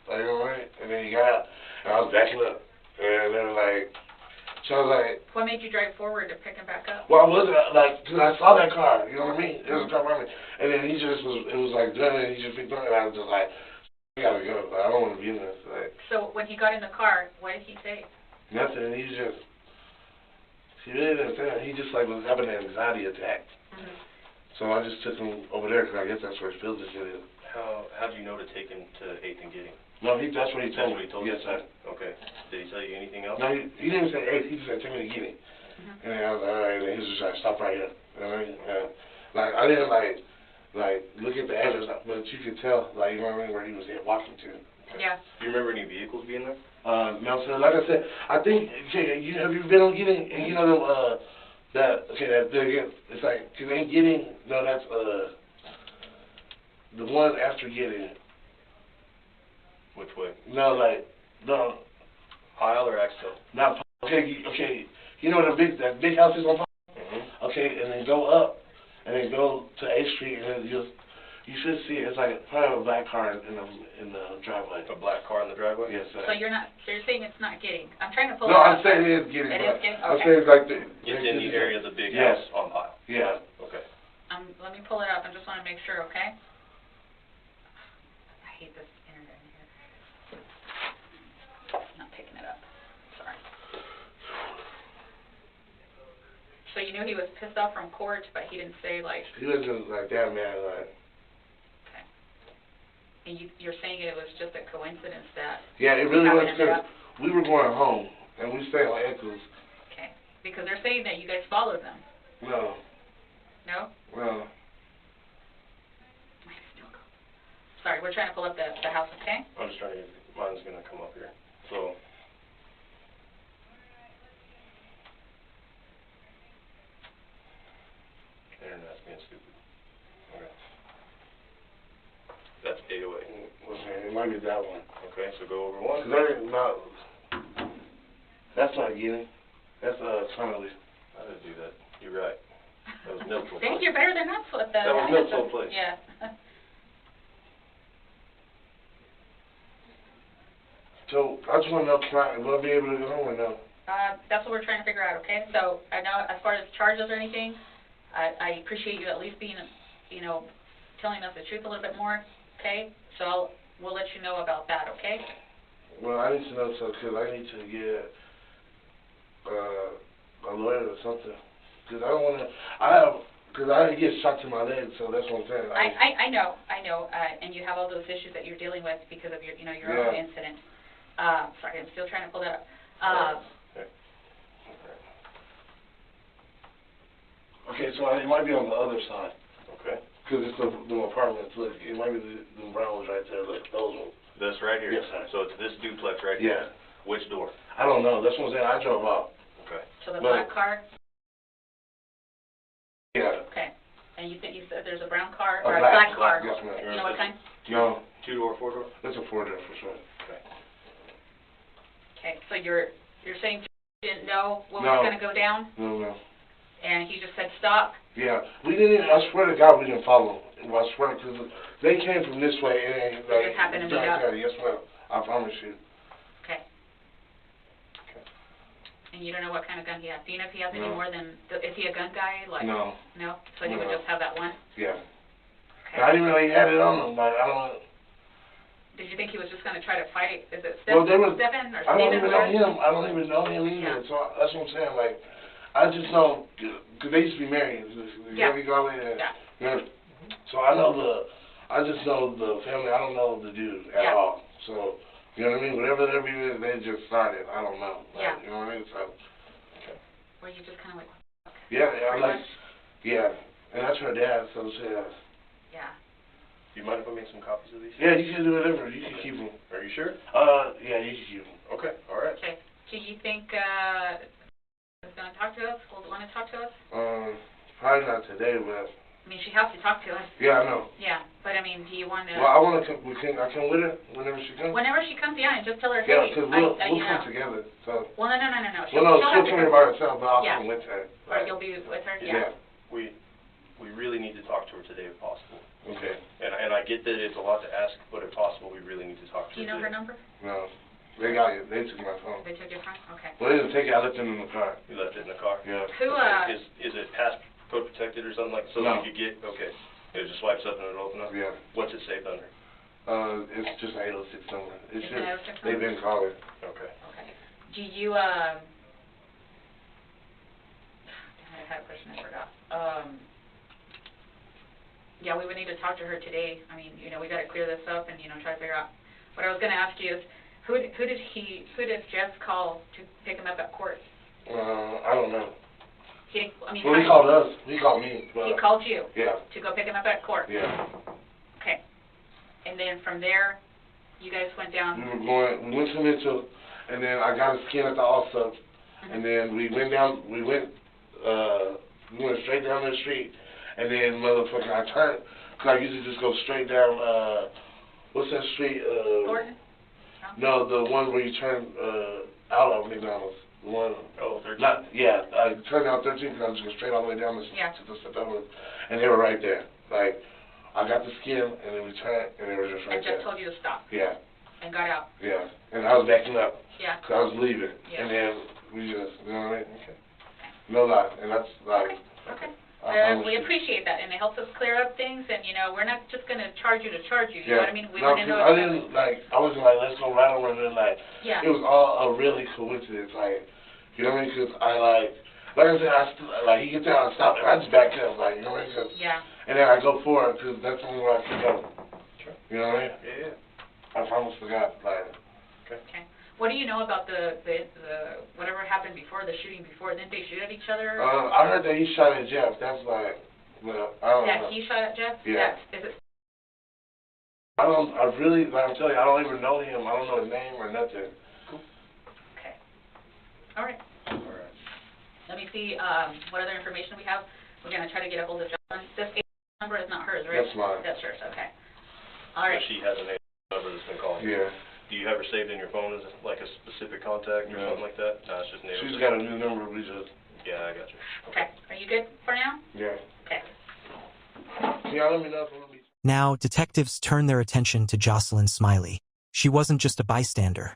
Like, you know what I mean? And then he got out, and I was backing up. And then, like, so I was like, What made you drive forward to pick him back up? well, I wasn't, like, because I saw that car, you know what I mean? There was a car behind me. And then he just was, it was like done, and he just picked up, and I was just like, I gotta go. Like, I don't want to be in this. Like, So when he got in the car, what did he say? nothing. He just, he really didn't say that. He just, like, was having an anxiety attack. Mm-hmm. So I just took him over there, because I guess that's where his field is. How do you know to take him to 8th and Gidding? No, that's what he That's told what me. he told Yes, you? sir. Okay. Did he tell you anything else? No, he didn't say 8th. He just said, take me to Guinea. Mm-hmm. And then I was like, all right. And he was just like, stop right here. You know what I mean? Like, I didn't, like, look at the address, but you could tell, like, you know what I mean, where he was at Washington. Yeah. Do you remember any vehicles being there? No, sir. Like I said, I think, okay, have you been on Guinea? And you know them, it's like, cause ain't Guinea, no, that's, the one after Guinea. Which way? No, like, no, Isle or Axtell? not, okay, you know that big house is on fire? Mm-hmm. Okay, and then go up, and then go to 8th Street, and then you should see it. It's like probably a black car in the driveway. A black car in the driveway? Yes, sir. So you're saying it's not getting. I'm trying to pull No, it I'm up. saying it is getting. It is getting? I'm Okay. saying it's like the. It's in the area of the big Yes. house on pile. Yeah. Okay. Let me pull it up. I just want to make sure, okay? I hate this internet in here. Not picking it up. Sorry. So you knew he was pissed off from court, but he didn't say, like, He wasn't like that mad, like. okay. And you're saying it was just a coincidence that, Yeah, it really was Happened because to we were going home and we stayed on Echoes. okay. Because they're saying that you guys followed them. No, No? no. Sorry, we're trying to pull up the house, okay? I'm just trying to get, mine's gonna come up here. So, internet's being stupid. Okay. That's 808. Okay, it might be that one. Okay, so go over one. Cause that is not. That's not Guinea. That's Connolly. I didn't do that. You're right. That was Milton. Thank you, better than us with the. That was Milton Place. Yeah. So I just want to know, will I be able to go home or no? That's what we're trying to figure out, okay? So I know as far as charges or anything, I appreciate you at least being, telling us the truth a little bit more, okay? So we'll let you know about that, okay? Well, I need to know because I need to get a lawyer or something. Because I don't want to. Because I didn't get shot to my leg, so that's what I'm saying. I know, and you have all those issues that you're dealing with because of your, your own incident. Sorry, I'm still trying to pull that up. Okay, so it might be on the other side. Okay. Because it's the apartments. Look, it might be the brown ones right there. Look, those ones. This right here? Yes, sir. So it's this duplex right here? Yeah. Which door? I don't know. That's what I'm saying. I drove out. Okay. So the But- black car, Yeah. okay. And you said there's a brown car, A or a black black car. yes, ma'am. You know what kind? No, 2-door, 4-door? that's a 4-door for sure. Okay, so you're saying you didn't know what No. was gonna go down, No. and he just said stop? Yeah. We didn't even, I swear to God, we didn't follow them. Well, I swear, because they came from this way and They just happened to meet up. Yes, ma'am. I promise you. Okay. And you don't know what kind of gun he has. Do you know if he has any No. more than, is he a gun guy? Like No. No? So he would No. just have that one? Yeah. Okay. I didn't know he had it on him. Like, I don't. Did you think he was just gonna try to fight? Is it Well, there was. Stephen or I don't Steven? even know him. I don't even know him either. Yeah. So that's what I'm saying. Like, I just know because they used to be married. Yeah. Yeah. Yeah. So I just know the family. I don't know the dude at Yeah. all. So you know what I mean. Whatever their beef is, they just started. I don't know. Like, Yeah. You know what I mean. So Were you just kinda like, yeah, I pretty like. much? Yeah, and that's her dad. So yeah. Yeah. Do you mind if I make some copies of these? Yeah, you can do whatever. You can keep them. Are you sure? Yeah, you can keep them. Okay, all right. Okay. Do you think, is gonna talk to us? Will want to talk to us? Probably not today, but I mean, she has to talk to us. Yeah, I know. Yeah, but I mean, do you want to? Well, I want to come. I come with her whenever she comes. Whenever she comes, yeah, and just tell her, Yeah, hey, because we'll come together. So. Well, no. Well, She'll no, have she'll to come here by herself, but I'll come with her. Or you'll be with her. Yeah. We really need to talk to her today if possible. Okay. And I get that it's a lot to ask, but if possible, we really need to talk to her. Do you know her number? No. They got it. They took my phone. They took your phone? Okay. Well, they didn't take it. I left it in the car. You left it in the car? Yeah. Who, Okay. Is it passcode protected or something like so No. you could get, okay. It just swipes up and it'll open up? Yeah. What's it saved under? It's just an 806 number. It's It's just, an 806 they've been calling. Okay. Okay. Do you, I had a question I forgot. Yeah, we would need to talk to her today. I mean, you know, we gotta clear this up and, you know, try to figure out. What I was gonna ask you is, who did Jeff call to pick him up at court? I don't know. He Well, he called us. He called me. But, he called you? Yeah. To go pick him up at court? Yeah. Okay. And then from there, you guys went down? We went to Mitchell, and then I got a skin at the also, and then we went straight down the street, and then motherfucker, I turned, cause I usually just go straight down, what's that street, Gordon? No, the one where you turn, out of McDonald's, the one. Oh, 13. Yeah, I turned down 13 because I was just go straight all the way down to the Sedona, and they were right there, like, I got the skin, and then we turned, and they were just right there. And Jeff told you to stop? Yeah. And got out? Yeah, and I was backing up. Yeah. Cause I was leaving, Yeah. and then we just, you know what I mean? Okay. No lie, and that's like. Okay. I We appreciate that, and it helps us clear up things, and, you know, we're not just gonna charge you, you know what I mean? We wanna know. I didn't, like, I wasn't like, let's go right over, and then, like, Yeah. it was all a really coincidence, like, you know what I mean? Cause I, like I said, he gets out and stop, and I just back up, like, you know what I mean? Cause, Yeah. and then I go forward, cause that's the only way I can go. Sure. You know what I mean? Yeah. I almost forgot, like. Okay. What do you know about the whatever happened before, the shooting before? Didn't they shoot at each other? I heard that he shot at Jeff, that's like, well, I don't know. That he shot at Jeff? Yeah. Is it? I really, like I'm telling you, I don't even know him. I don't know his name or nothing. Okay. All right. Alright. Let me see, what other information we have. We're gonna try to get a hold of Jocelyn. This number is not hers, right? That's mine. That's hers, okay. All right. She has a name number that's been calling. Yeah. Do you have her saved in your phone as like a specific contact or something like that? No, it's just name. She's got a new number, we just. Yeah, I got you. Okay. Are you good for now? Yeah. Okay. Can y'all let me know if I'm gonna be. Now, detectives turn their attention to Jocelyn Smiley. She wasn't just a bystander.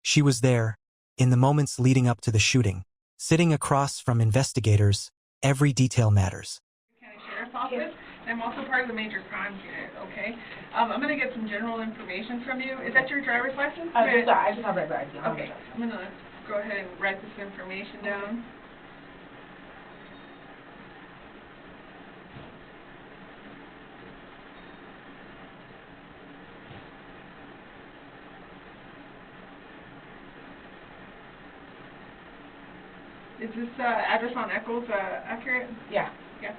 She was there, in the moments leading up to the shooting, sitting across from investigators. Every detail matters. County Sheriff's Office. I'm also part of the Major Crimes Unit, okay? I'm going to get some general information from you. Is that your driver's license? I just have regular ID. Okay, I'm going to go ahead and write this information down. Is this address on Eccles accurate? Yeah. Yeah.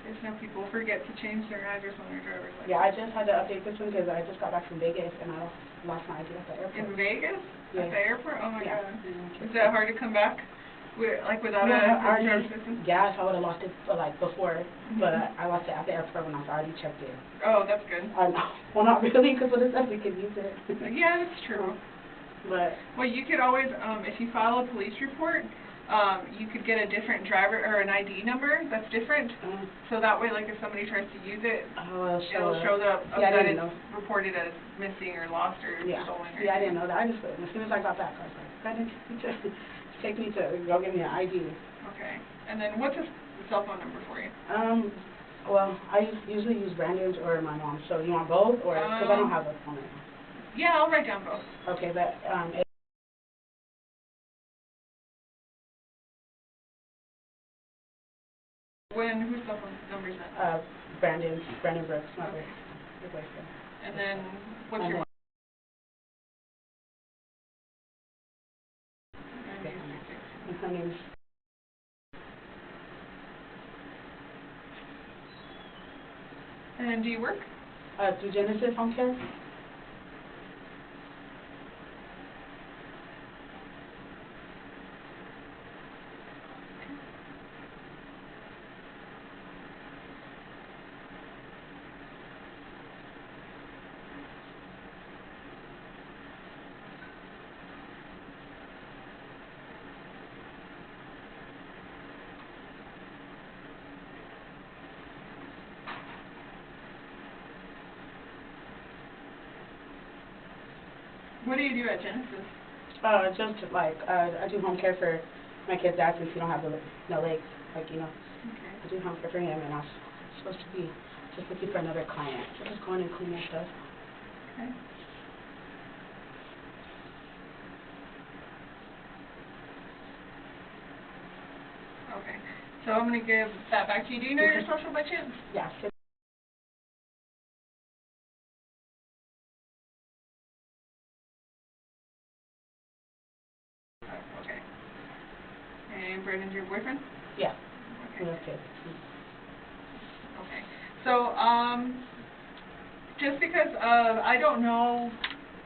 There's some people forget to change their address on their driver's license. Yeah, I just had to update this one because I just got back from Vegas and I lost my ID at the airport. In Vegas? Yeah. At the airport? Oh my Yeah. God. Is that hard to come back? Without No, a driver's license? gas, I would have lost it before, but I lost it at the airport when I was already checked in. Oh, that's good. Well, not really, because when it's up, we can use it. Yeah, that's true. But Well, you could always, if you file a police report, you could get a different driver or an ID number that's different. So that way, like if somebody tries to use it, it'll show up Yeah, I that didn't it's know. reported as missing or lost or stolen. Or Yeah, I didn't know that. I just put it. As soon as I got back, I was like, I didn't take me to go get me an ID. Okay. And then what's a cell phone number for you? Well, I usually use Brandon's or my mom's. So you want both, or because I don't have a phone right now. Yeah, I'll write down both. Okay, but Whose cell phone number is that? Brandon Brooks, my boyfriend. And then what's your Her name's And do you work? through Genesis Home Care. What do you do at Genesis? Just like, I do home care for my kid's dad since he don't have no legs, like, you know. Okay. I do home care for him, and I was supposed to be just looking for another client. So just going and cleaning stuff. Okay. Okay. So I'm going to give that back to you. Do you know your social by chance? Yeah. Okay. And Brandon's your boyfriend? Yeah. Okay. Okay. Okay. So, just because I don't know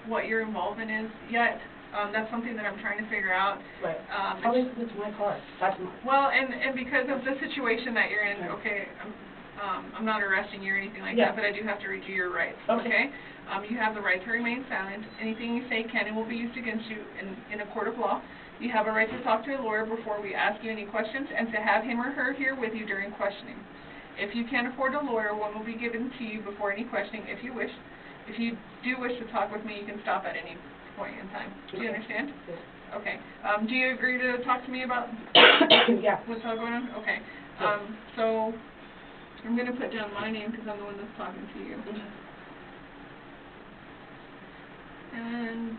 what your involvement is yet, that's something that I'm trying to figure out. Right. Probably because it's my car. That's my. Well, and because of the situation that you're in, okay, I'm not arresting you or anything like that, but I do have to read you your rights, okay? You have the right to remain silent. Anything you say can and will be used against you in a court of law. You have a right to talk to a lawyer before we ask you any questions and to have him or her here with you during questioning. If you can't afford a lawyer, one will be given to you before any questioning if you wish. If you do wish to talk with me, you can stop at any point in time. Do you understand? Yes. Okay. Do you agree to talk to me about Yeah. what's all going on? Okay. So I'm going to put down my name because I'm the one that's talking to you. And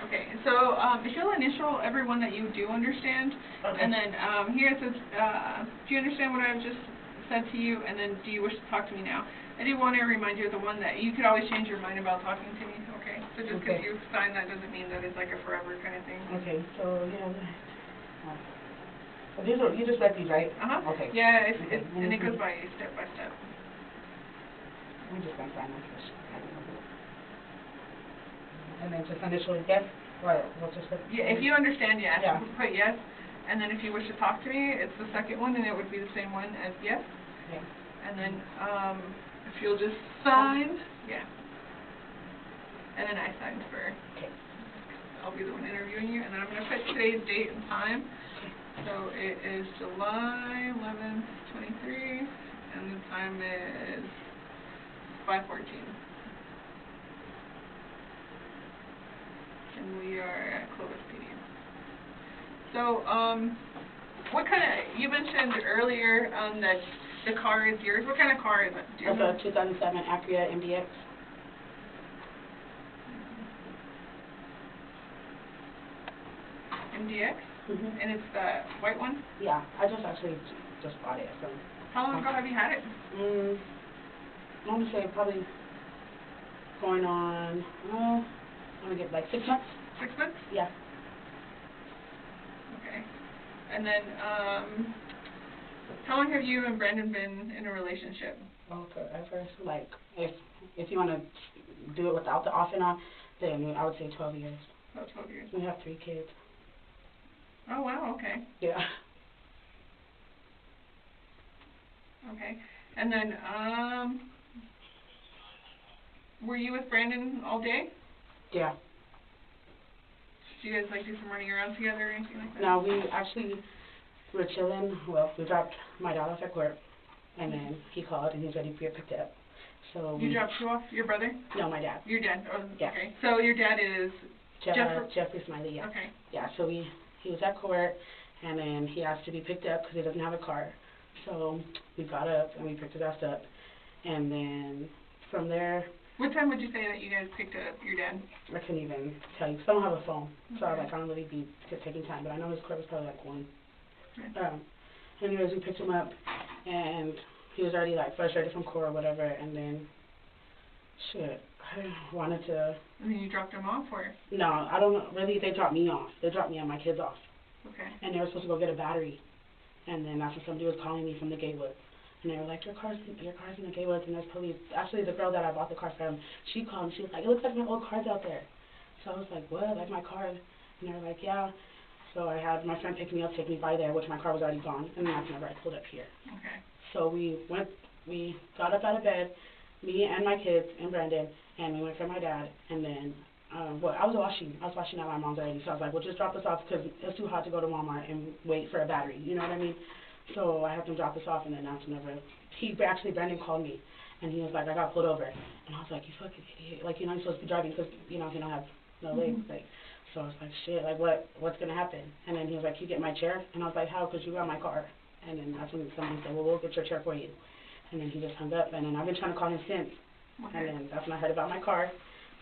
okay, so if you'll initial everyone that you do understand, and then here it says, do you understand what I've just said to you, and then do you wish to talk to me now? I do want to remind you of the one that you could always change your mind about talking to me, okay? So just because you sign that doesn't mean that it's like a forever kind of thing. Okay, so, yeah. These are, you just read these, right? Uh-huh. Okay. Yeah, and it goes by step by step. I'm just going to sign this. And then just initially yes? Right, we'll just put... Yeah, if you understand, yes. Yeah. Put yes. And then if you wish to talk to me, it's the second one, and it would be the same one as yes. Okay. And then if you'll just sign, yeah. And then I signed for, Okay. I'll be the one interviewing you, and then I'm going to put today's date and time. So it is July 11th, 23, and the time is 5:14. And we are at Clovis PD. So, what kind of, you mentioned earlier that the car is yours. What kind of car is it? Do you It's know? a 2007 Acura MDX. MDX? Mm-hmm. And it's the white one? Yeah, I just actually just bought it. So. How long ago have you had it? I want to say probably going on, I'm going to get like 6 months. 6 months? Yeah. Okay. And then, how long have you and Brandon been in a relationship? Oh, forever. Like, if you want to do it without the off and on, then I would say 12 years. About 12 years. We have 3 kids. Oh, wow, okay. Yeah. Okay. And then, were you with Brandon all day? Yeah. Did you guys, like, do some running around together or anything like that? No, we actually were chilling. Well, we dropped my dad off at work, and then he called, and he's ready to get picked up. So you dropped who off? Your brother? No, my dad. Your dad? Oh, Yeah. okay. So your dad is Jeffrey Smiley, yeah. Okay. Yeah, so he was at court, and then he asked to be picked up because he doesn't have a car. So we got up, and we picked his ass up, and then from there... What time would you say that you guys picked up your dad? I couldn't even tell you, because I don't have a phone, so I don't really be taking time, but I know his court was probably like 1. Okay. Anyways, we picked him up, and he was already like frustrated from court or whatever, and then, shit, I wanted to... And then you dropped him off, or? No, I don't know, really, they dropped me off. They dropped me and my kids off. Okay. And they were supposed to go get a battery, and then that's when somebody was calling me from the Gatewoods. And they were like, your car's in the Gatewood, and there's police. Actually, the girl that I bought the car from, she called, and she was like, it looks like my old car's out there. So I was like, what, like my car? And they were like, yeah. So I had my friend pick me up, take me by there, which my car was already gone, and that's whenever I pulled up here. Okay. So we got up out of bed, me and my kids and Brandon, and we went for my dad, and then, I was washing at my mom's already, so I was like, well, just drop us off, because it's too hot to go to Walmart and wait for a battery, you know what I mean? So I had them drop us off, and then that's whenever, Brandon called me, and he was like, I got pulled over, and I was like, you fucking idiot, like, you're not supposed to be driving, because, you know, he don't have no legs, like, so I was like, shit, like, what's gonna happen? And then he was like, you get my chair? And I was like, how? Because you got my car. And then that's when somebody said, well, we'll get your chair for you. And then he just hung up, and then I've been trying to call him since. Okay. And then that's when I heard about my car.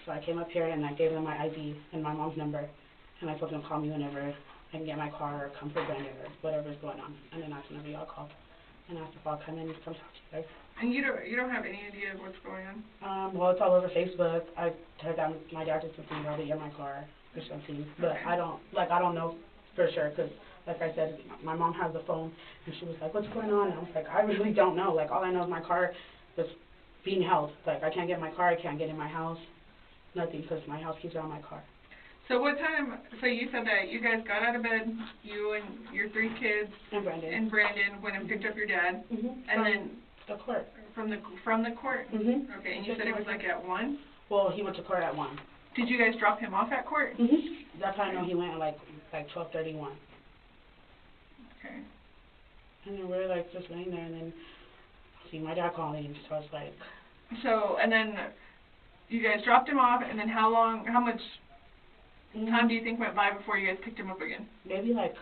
So I came up here, and I gave them my ID and my mom's number. And I told them to call me whenever I can get my car or come for Brandon or whatever's going on. And then that's whenever y'all called. And asked if I'll come in and come talk to you guys. And you don't have any idea of what's going on? Well, it's all over Facebook. I heard that my dad did something about it in my car or something. But Okay. I don't know for sure, because like I said, my mom has the phone, and she was like, what's going on? And I was like, I really don't know. Like, all I know is my car is being held. Like, I can't get my car, I can't get in my house, nothing, because my house keys are on my car. So what time, so you said that you guys got out of bed, you and your 3 kids And Brandon. and Brandon went and picked up your dad, Mm-hmm. and then the court. from the court? Mm-hmm. Okay, and you said it was like at 1? Well, he went to court at 1. Did you guys drop him off at court? Mm-hmm. That's how I know he went at like 12:31. Okay. And then we're like just laying there, and then I see my dad calling, so I was like. So, and then you guys dropped him off, and then how much time do you think went by before you guys picked him up again? Maybe like,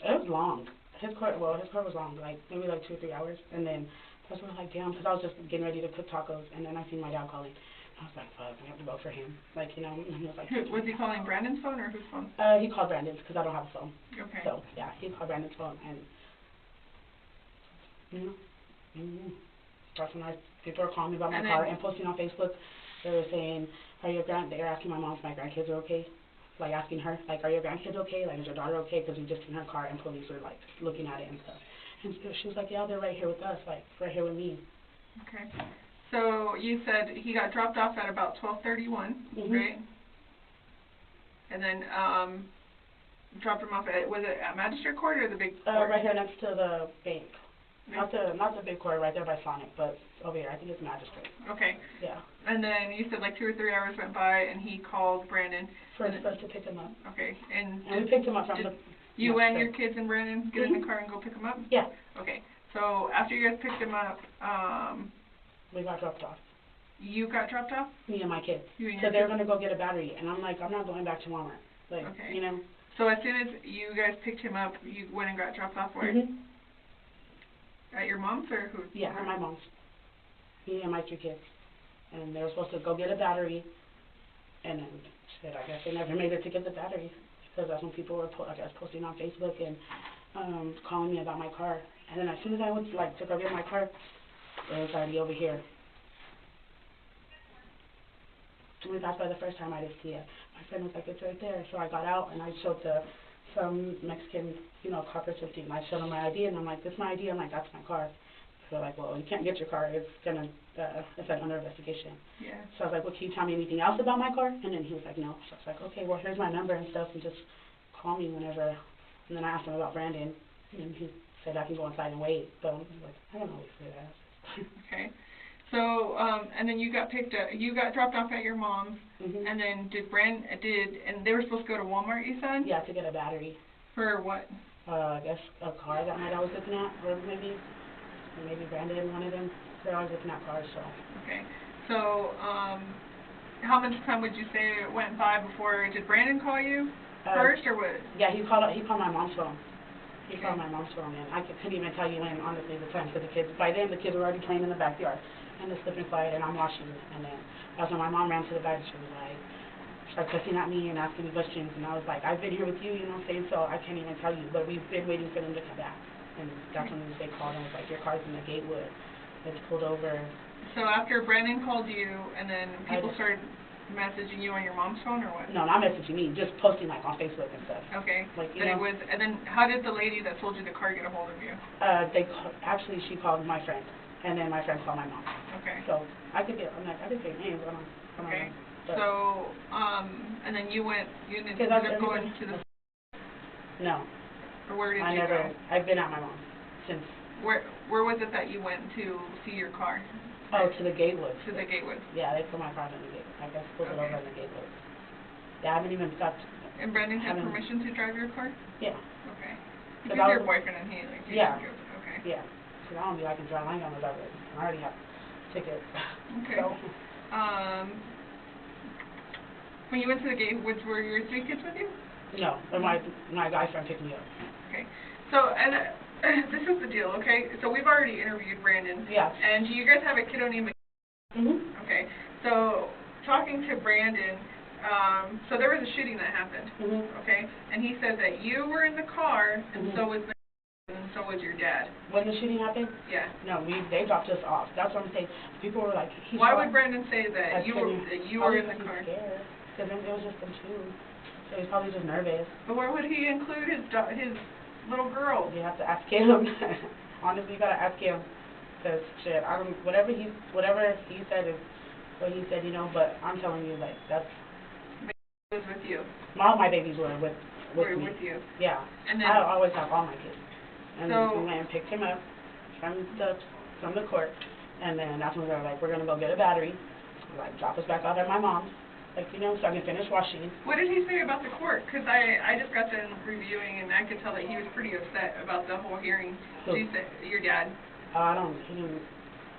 it was long. His court was long, like maybe like 2 or 3 hours, and then that's when I was like, damn, because I was just getting ready to cook tacos, and then I seen my dad calling. I was like, fuck, I have to go for him. Like, you know, and he was like... Was he calling Brandon's phone or whose phone? He called Brandon's, because I don't have a phone. Okay. So, yeah, he called Brandon's phone, and, you know, that's when people were calling me about my car and posting on Facebook. They were saying, they were asking my mom if my grandkids are okay. Like, asking her, like, are your grandkids okay? Like, is your daughter okay? Because we just seen her car, and police were, like, looking at it and stuff. And so she was like, yeah, they're right here with us, like, right here with me. Okay. So you said he got dropped off at about 12:31, right? And then dropped him off at, was it at Magistrate Court or the big court? Right here next to the bank. Not the big court right there by Sonic, but over here, I think it's Magistrate. Okay. Yeah. And then you said like 2 or 3 hours went by, and he called Brandon. For us to pick him up. Okay. And we picked him up from the... You and your kids and Brandon get in the car and go pick him up? Yeah. Okay. So after you guys picked him up, we got dropped off. You got dropped off? Me and my kids. So they were going to go get a battery, and I'm like, I'm not going back to Walmart. Like, okay. You know? So as soon as you guys picked him up, you went and got dropped off where? At your mom's or who? Yeah, at my mom's. Me and my 2 kids. And they were supposed to go get a battery, and then, shit, I guess they never made it to get the battery. Because that's when people were, posting on Facebook and calling me about my car. And then as soon as I went to go get my car, it was already over here. When we passed by the first time, I didn't see it. My friend was like, it's right there. So I got out, and I showed some Mexican, cop or something. I showed him my ID, and I'm like, this is my ID. I'm like, that's my car. So like, well, you can't get your car. It's like under investigation. Yeah. So I was like, well, can you tell me anything else about my car? And then he was like, no. So I was like, okay, well, here's my number and stuff, and just call me whenever. And then I asked him about Brandon, and he said I can go inside and wait. So I was like, I don't know what to say that. Okay. So, and then you got dropped off at your mom's, and then and they were supposed to go to Walmart, you said? Yeah, to get a battery. For what? I guess a car that my dad was looking at, or maybe Brandon wanted them. They're always looking at cars, so. Okay. So, how much time would you say went by before, did Brandon call you first, or what? Yeah, he called my mom's phone. He called my mom's phone, and I couldn't even tell you when, honestly, the time for the kids. By then, the kids were already playing in the backyard, and the slip and slide, and I'm washing, and then that's when my mom ran to the back, and she was like, started cussing at me and asking me questions, and I was like, I've been here with you, you know what I'm saying, so I can't even tell you, but we've been waiting for them to come back. And that's when they called and was like, your car's in the Gatewood. It's pulled over. So after Brandon called you, and then people started messaging you on your mom's phone, or what? No, not messaging me, just posting like on Facebook and stuff. Okay. Like, and then how did the lady that sold you the car get a hold of you? Actually, she called my friend, and then my friend called my mom. Okay. So I could say names. Okay. So, and then you ended up going to the... No. Or where did you go? I've been at my mom's since. Where was it that you went to see your car? Oh, to the Gatewoods. To the Gatewoods. Yeah, they put my car in the Gatewoods. I guess pulled it over in the Gatewoods. Yeah, I haven't even got. And Brendan had permission to drive your car? Yeah. Okay. Because He's your boyfriend and he yeah. Okay. Yeah. Because I don't think I can drive. I ain't got no driver's license. I already have tickets. Okay. So. When you went to the Gatewoods, were your 3 kids with you? No, but my guy friend picked me up. Okay. So, and this is the deal, okay? So we've already interviewed Brandon. Yeah. And you guys have a kiddo named Okay. So, talking to Brandon, so there was a shooting that happened, okay? And he said that you were in the car, and so was and so was your dad. When the shooting happened? Yeah. No, they dropped us off. That's what I'm saying. People were like, Why would Brandon say that you were in the car? Scared. Because it was just them two. So he's probably just nervous. But where would he include his little girl? You have to ask him. Honestly, you gotta ask him. Because shit, whatever he said is what he said, you know. But I'm telling you, like that's. Was with you. All my babies were with me. With you. Yeah. And then I always have all my kids. And so, we went and picked him up from the court, and then that's when they were like, we're gonna go get a battery, like drop us back off at my mom's. Like, you know, so I can finish washing. What did he say about the court? Because I just got done reviewing, and I could tell that he was pretty upset about the whole hearing. Who? Your dad. He didn't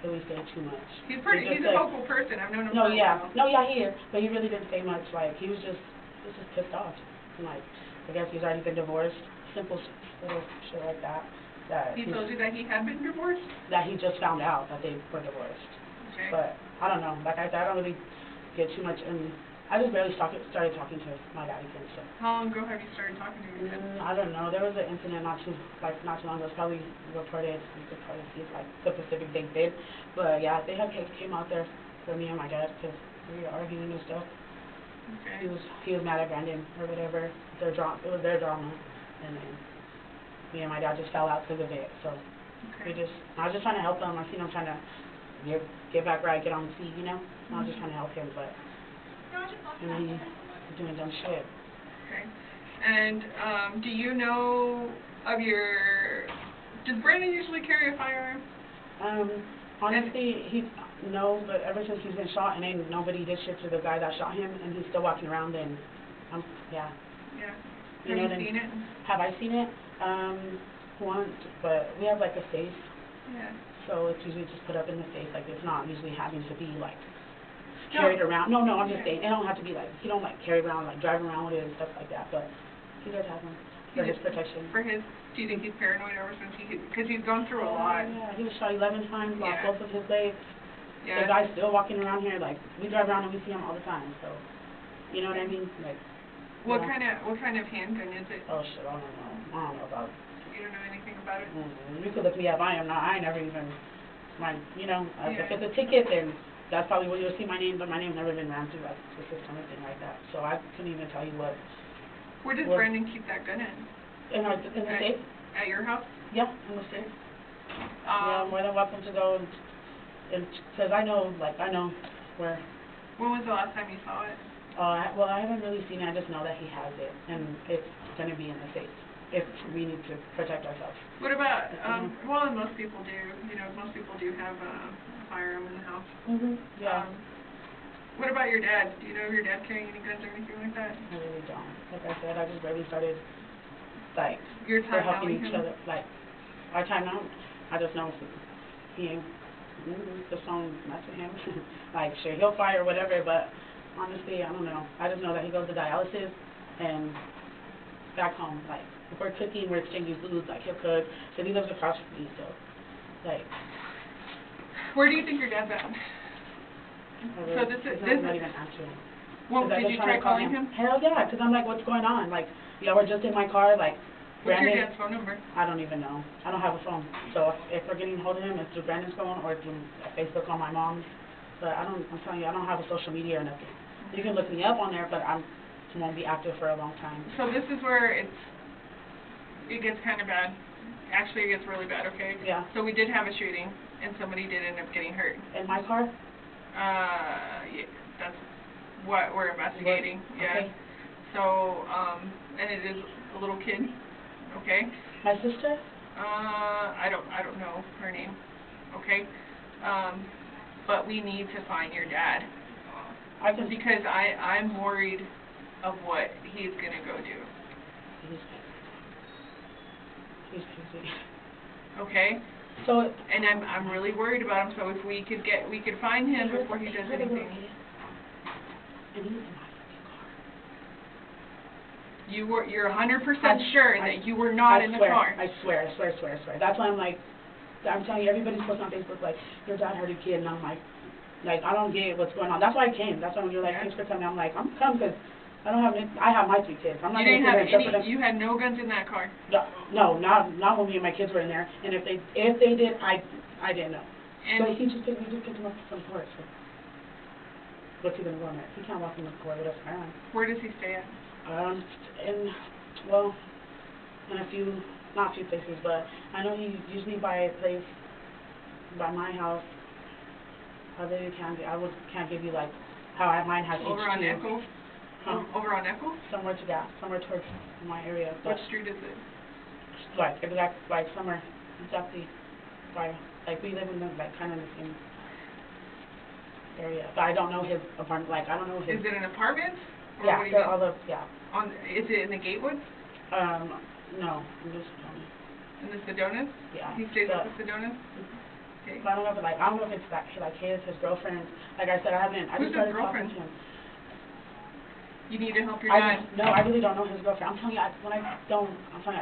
really say too much. He's a vocal person. I've known him for a while. No, yeah, he is. But he really didn't say much. Like, he was just pissed off. And, like, I guess he's already been divorced. Simple little shit like that. He told you that he had been divorced? That he just found out that they were divorced. Okay. But, I don't know. Like I said, I don't really get too much in. I just barely started talking to my dad again. So. How long ago have you started talking to him again? I don't know. There was an incident not too long ago. It's probably reported. You could probably see like the Pacific Day did. But yeah, they had came out there for me and my dad because we were arguing and stuff. Okay. He was mad at Brandon or whatever. It was their drama, and then me and my dad just fell out because of it. So I was just trying to help them. I seen him trying to get back right, get on his feet, you know. I was just trying to help him, but. And then he's doing dumb shit. Okay. And do you know of does Brandon usually carry a firearm? Honestly, but ever since he's been shot and ain't nobody did shit to the guy that shot him, and he's still walking around, and yeah. Yeah. You Have you seen it? Have I seen it? Once, but we have like a safe. Yeah. So it's usually just put up in the safe, like it's not usually having to be like carried around. No, I'm just saying, it don't have to be like, he don't like carry around, like drive around with it and stuff like that, but he does have one for his protection. Do you think he's paranoid ever since because he's gone through a lot? Yeah, he was shot 11 times, lost both of his legs. Yeah. The guy's still walking around here, like, we drive around and we see him all the time, so, you know what I mean? Like, what kind of handgun is it? Oh shit, I don't know about it. You don't know anything about it? You could look me up, I ain't never even, if it's a ticket, then that's probably where you'll see my name, but my name's never been ran through like the system or anything like that. So I couldn't even tell you what. Where does Brandon keep that gun in? In the safe. At your house? Yeah, in the safe. Yeah, more than welcome to go and because I know where. When was the last time you saw it? Well, I haven't really seen it. I just know that he has it, and it's gonna be in the safe if we need to protect ourselves. What about well, most people do. You know, most people do have a firearm in the house. Yeah. What about your dad? Do you know if your dad carrying any guns or anything like that? I really don't. Like I said, I just barely started, like, your time helping each other. Like, our time out, I just know he ain't, the phone messing him. Like, sure, he'll fire or whatever, but honestly, I don't know. I just know that he goes to dialysis and back home, like, if we're cooking, we're exchanging foods, like, he'll cook. So he lives across from me, so, like. Where do you think your dad's at? So this is not even answering. Well, did you try calling him? Hell yeah, because I'm like, what's going on? Like, yeah, we're just in my car, like, what's Brandon. your dad's phone number? I don't even know. I don't have a phone. So if we're getting hold of him, it's through Brandon's phone or through Facebook on my mom's. But I'm telling you, I don't have a social media or nothing. You can look me up on there, but I won't be active for a long time. So this is where it gets kind of bad. Actually, it gets really bad, okay? Yeah. So we did have a shooting, and somebody did end up getting hurt. In my car? Yeah, that's what we're investigating. Yeah. Okay. So, and it is a little kid. Okay. My sister? I don't know her name. Okay. but we need to find your dad. Because I'm worried of what he's going to go do. He's crazy. Okay? So, and I'm really worried about him, so if we could find him before he does anything. You're 100% sure that you were not in the car. I swear. That's why I'm like, I'm telling you, everybody's posting on Facebook like, your dad hurt a kid, and I'm like, I don't get what's going on. That's why I came. That's why when you're like, thanks for coming, I'm like, I'm coming because I have my 3 kids. I'm not going to sit there and them. You had no guns in that car? No, not when me and my kids were in there. And if they did, I didn't know. And so we just picked him up from court. So what's he going to go in there? He can't walk in the court with us. Where does he stay at? In a few, not a few places, but I know he usually by a place by my house. I really can't give you like how mine has over on Echo. Over on Echo? Somewhere towards my area. What street is it? Somewhere exactly by, we live in the, kind of in the same area. But I don't know his apartment, I don't know his... Is it an apartment? Yeah, they're all the, yeah. Is it in the Gatewoods? No, in the Sedonas. In the Sedonas? Yeah. He stays at the Sedonas? Okay. But I don't know if it's his girlfriend. Like I said, I just started talking to him. You need to help your dad. No, I really don't know his girlfriend. I'm telling you, I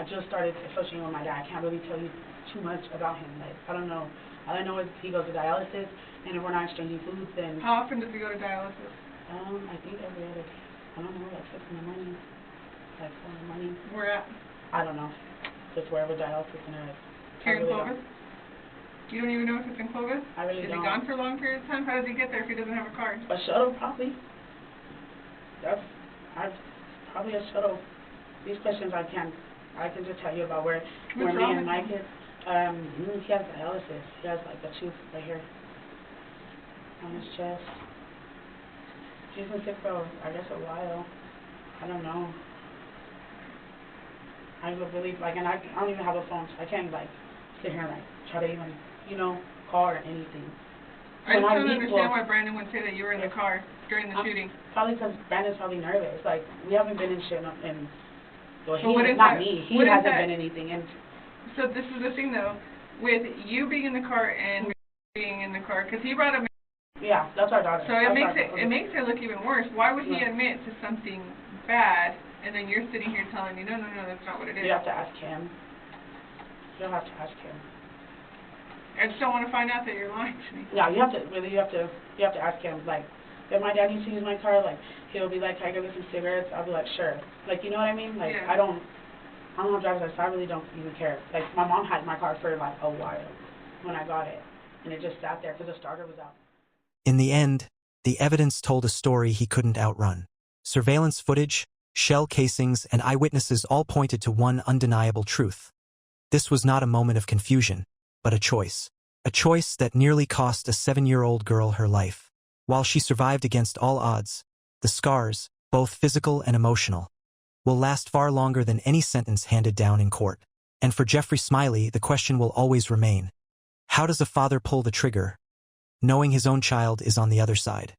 just started associating with my dad. I can't really tell you too much about him. I don't know. All I know is he goes to dialysis, and if we're not exchanging foods, then... How often does he go to dialysis? I think every other day. I don't know, 6 in the morning, 4 in the morning. Where at? I don't know. Just wherever dialysis center is. Here in Clovis? You don't even know if it's in Clovis? I really don't. Is he gone for a long period of time? How does he get there if he doesn't have a car? A shuttle, probably. Probably a shuttle. These questions I can just tell you about where me and my kids, he has dialysis. He has a tooth right here on his chest. He's been sick for, I guess, a while. I don't know. I really, and I don't even have a phone, so I can't, sit here and, try to even, call or anything. I just don't understand why Brandon would say that you were in the car during the shooting. Probably because Brandon's probably nervous. We haven't been in shit in, well, not me. He hasn't been anything. And so this is the thing, though. With you being in the car and being in the car, because he brought up... Yeah, that's our daughter. So it makes it look even worse. Why would he admit to something bad, and then you're sitting here telling me, no, that's not what it is? You have to ask him. You'll have to ask him. I just don't want to find out that you're lying to me. Yeah, you have to ask him. If my dad needs to use my car, he'll be like, can I go get some cigarettes? I'll be like, sure. You know what I mean? Yeah. I don't have driver's license, so I really don't even care. My mom had my car for a while when I got it, and it just sat there because the starter was out. In the end, the evidence told a story he couldn't outrun. Surveillance footage, shell casings, and eyewitnesses all pointed to one undeniable truth. This was not a moment of confusion, but a choice. A choice that nearly cost a 7-year-old girl her life. While she survived against all odds, the scars, both physical and emotional, will last far longer than any sentence handed down in court. And for Jeffrey Smiley, the question will always remain. How does a father pull the trigger, knowing his own child is on the other side?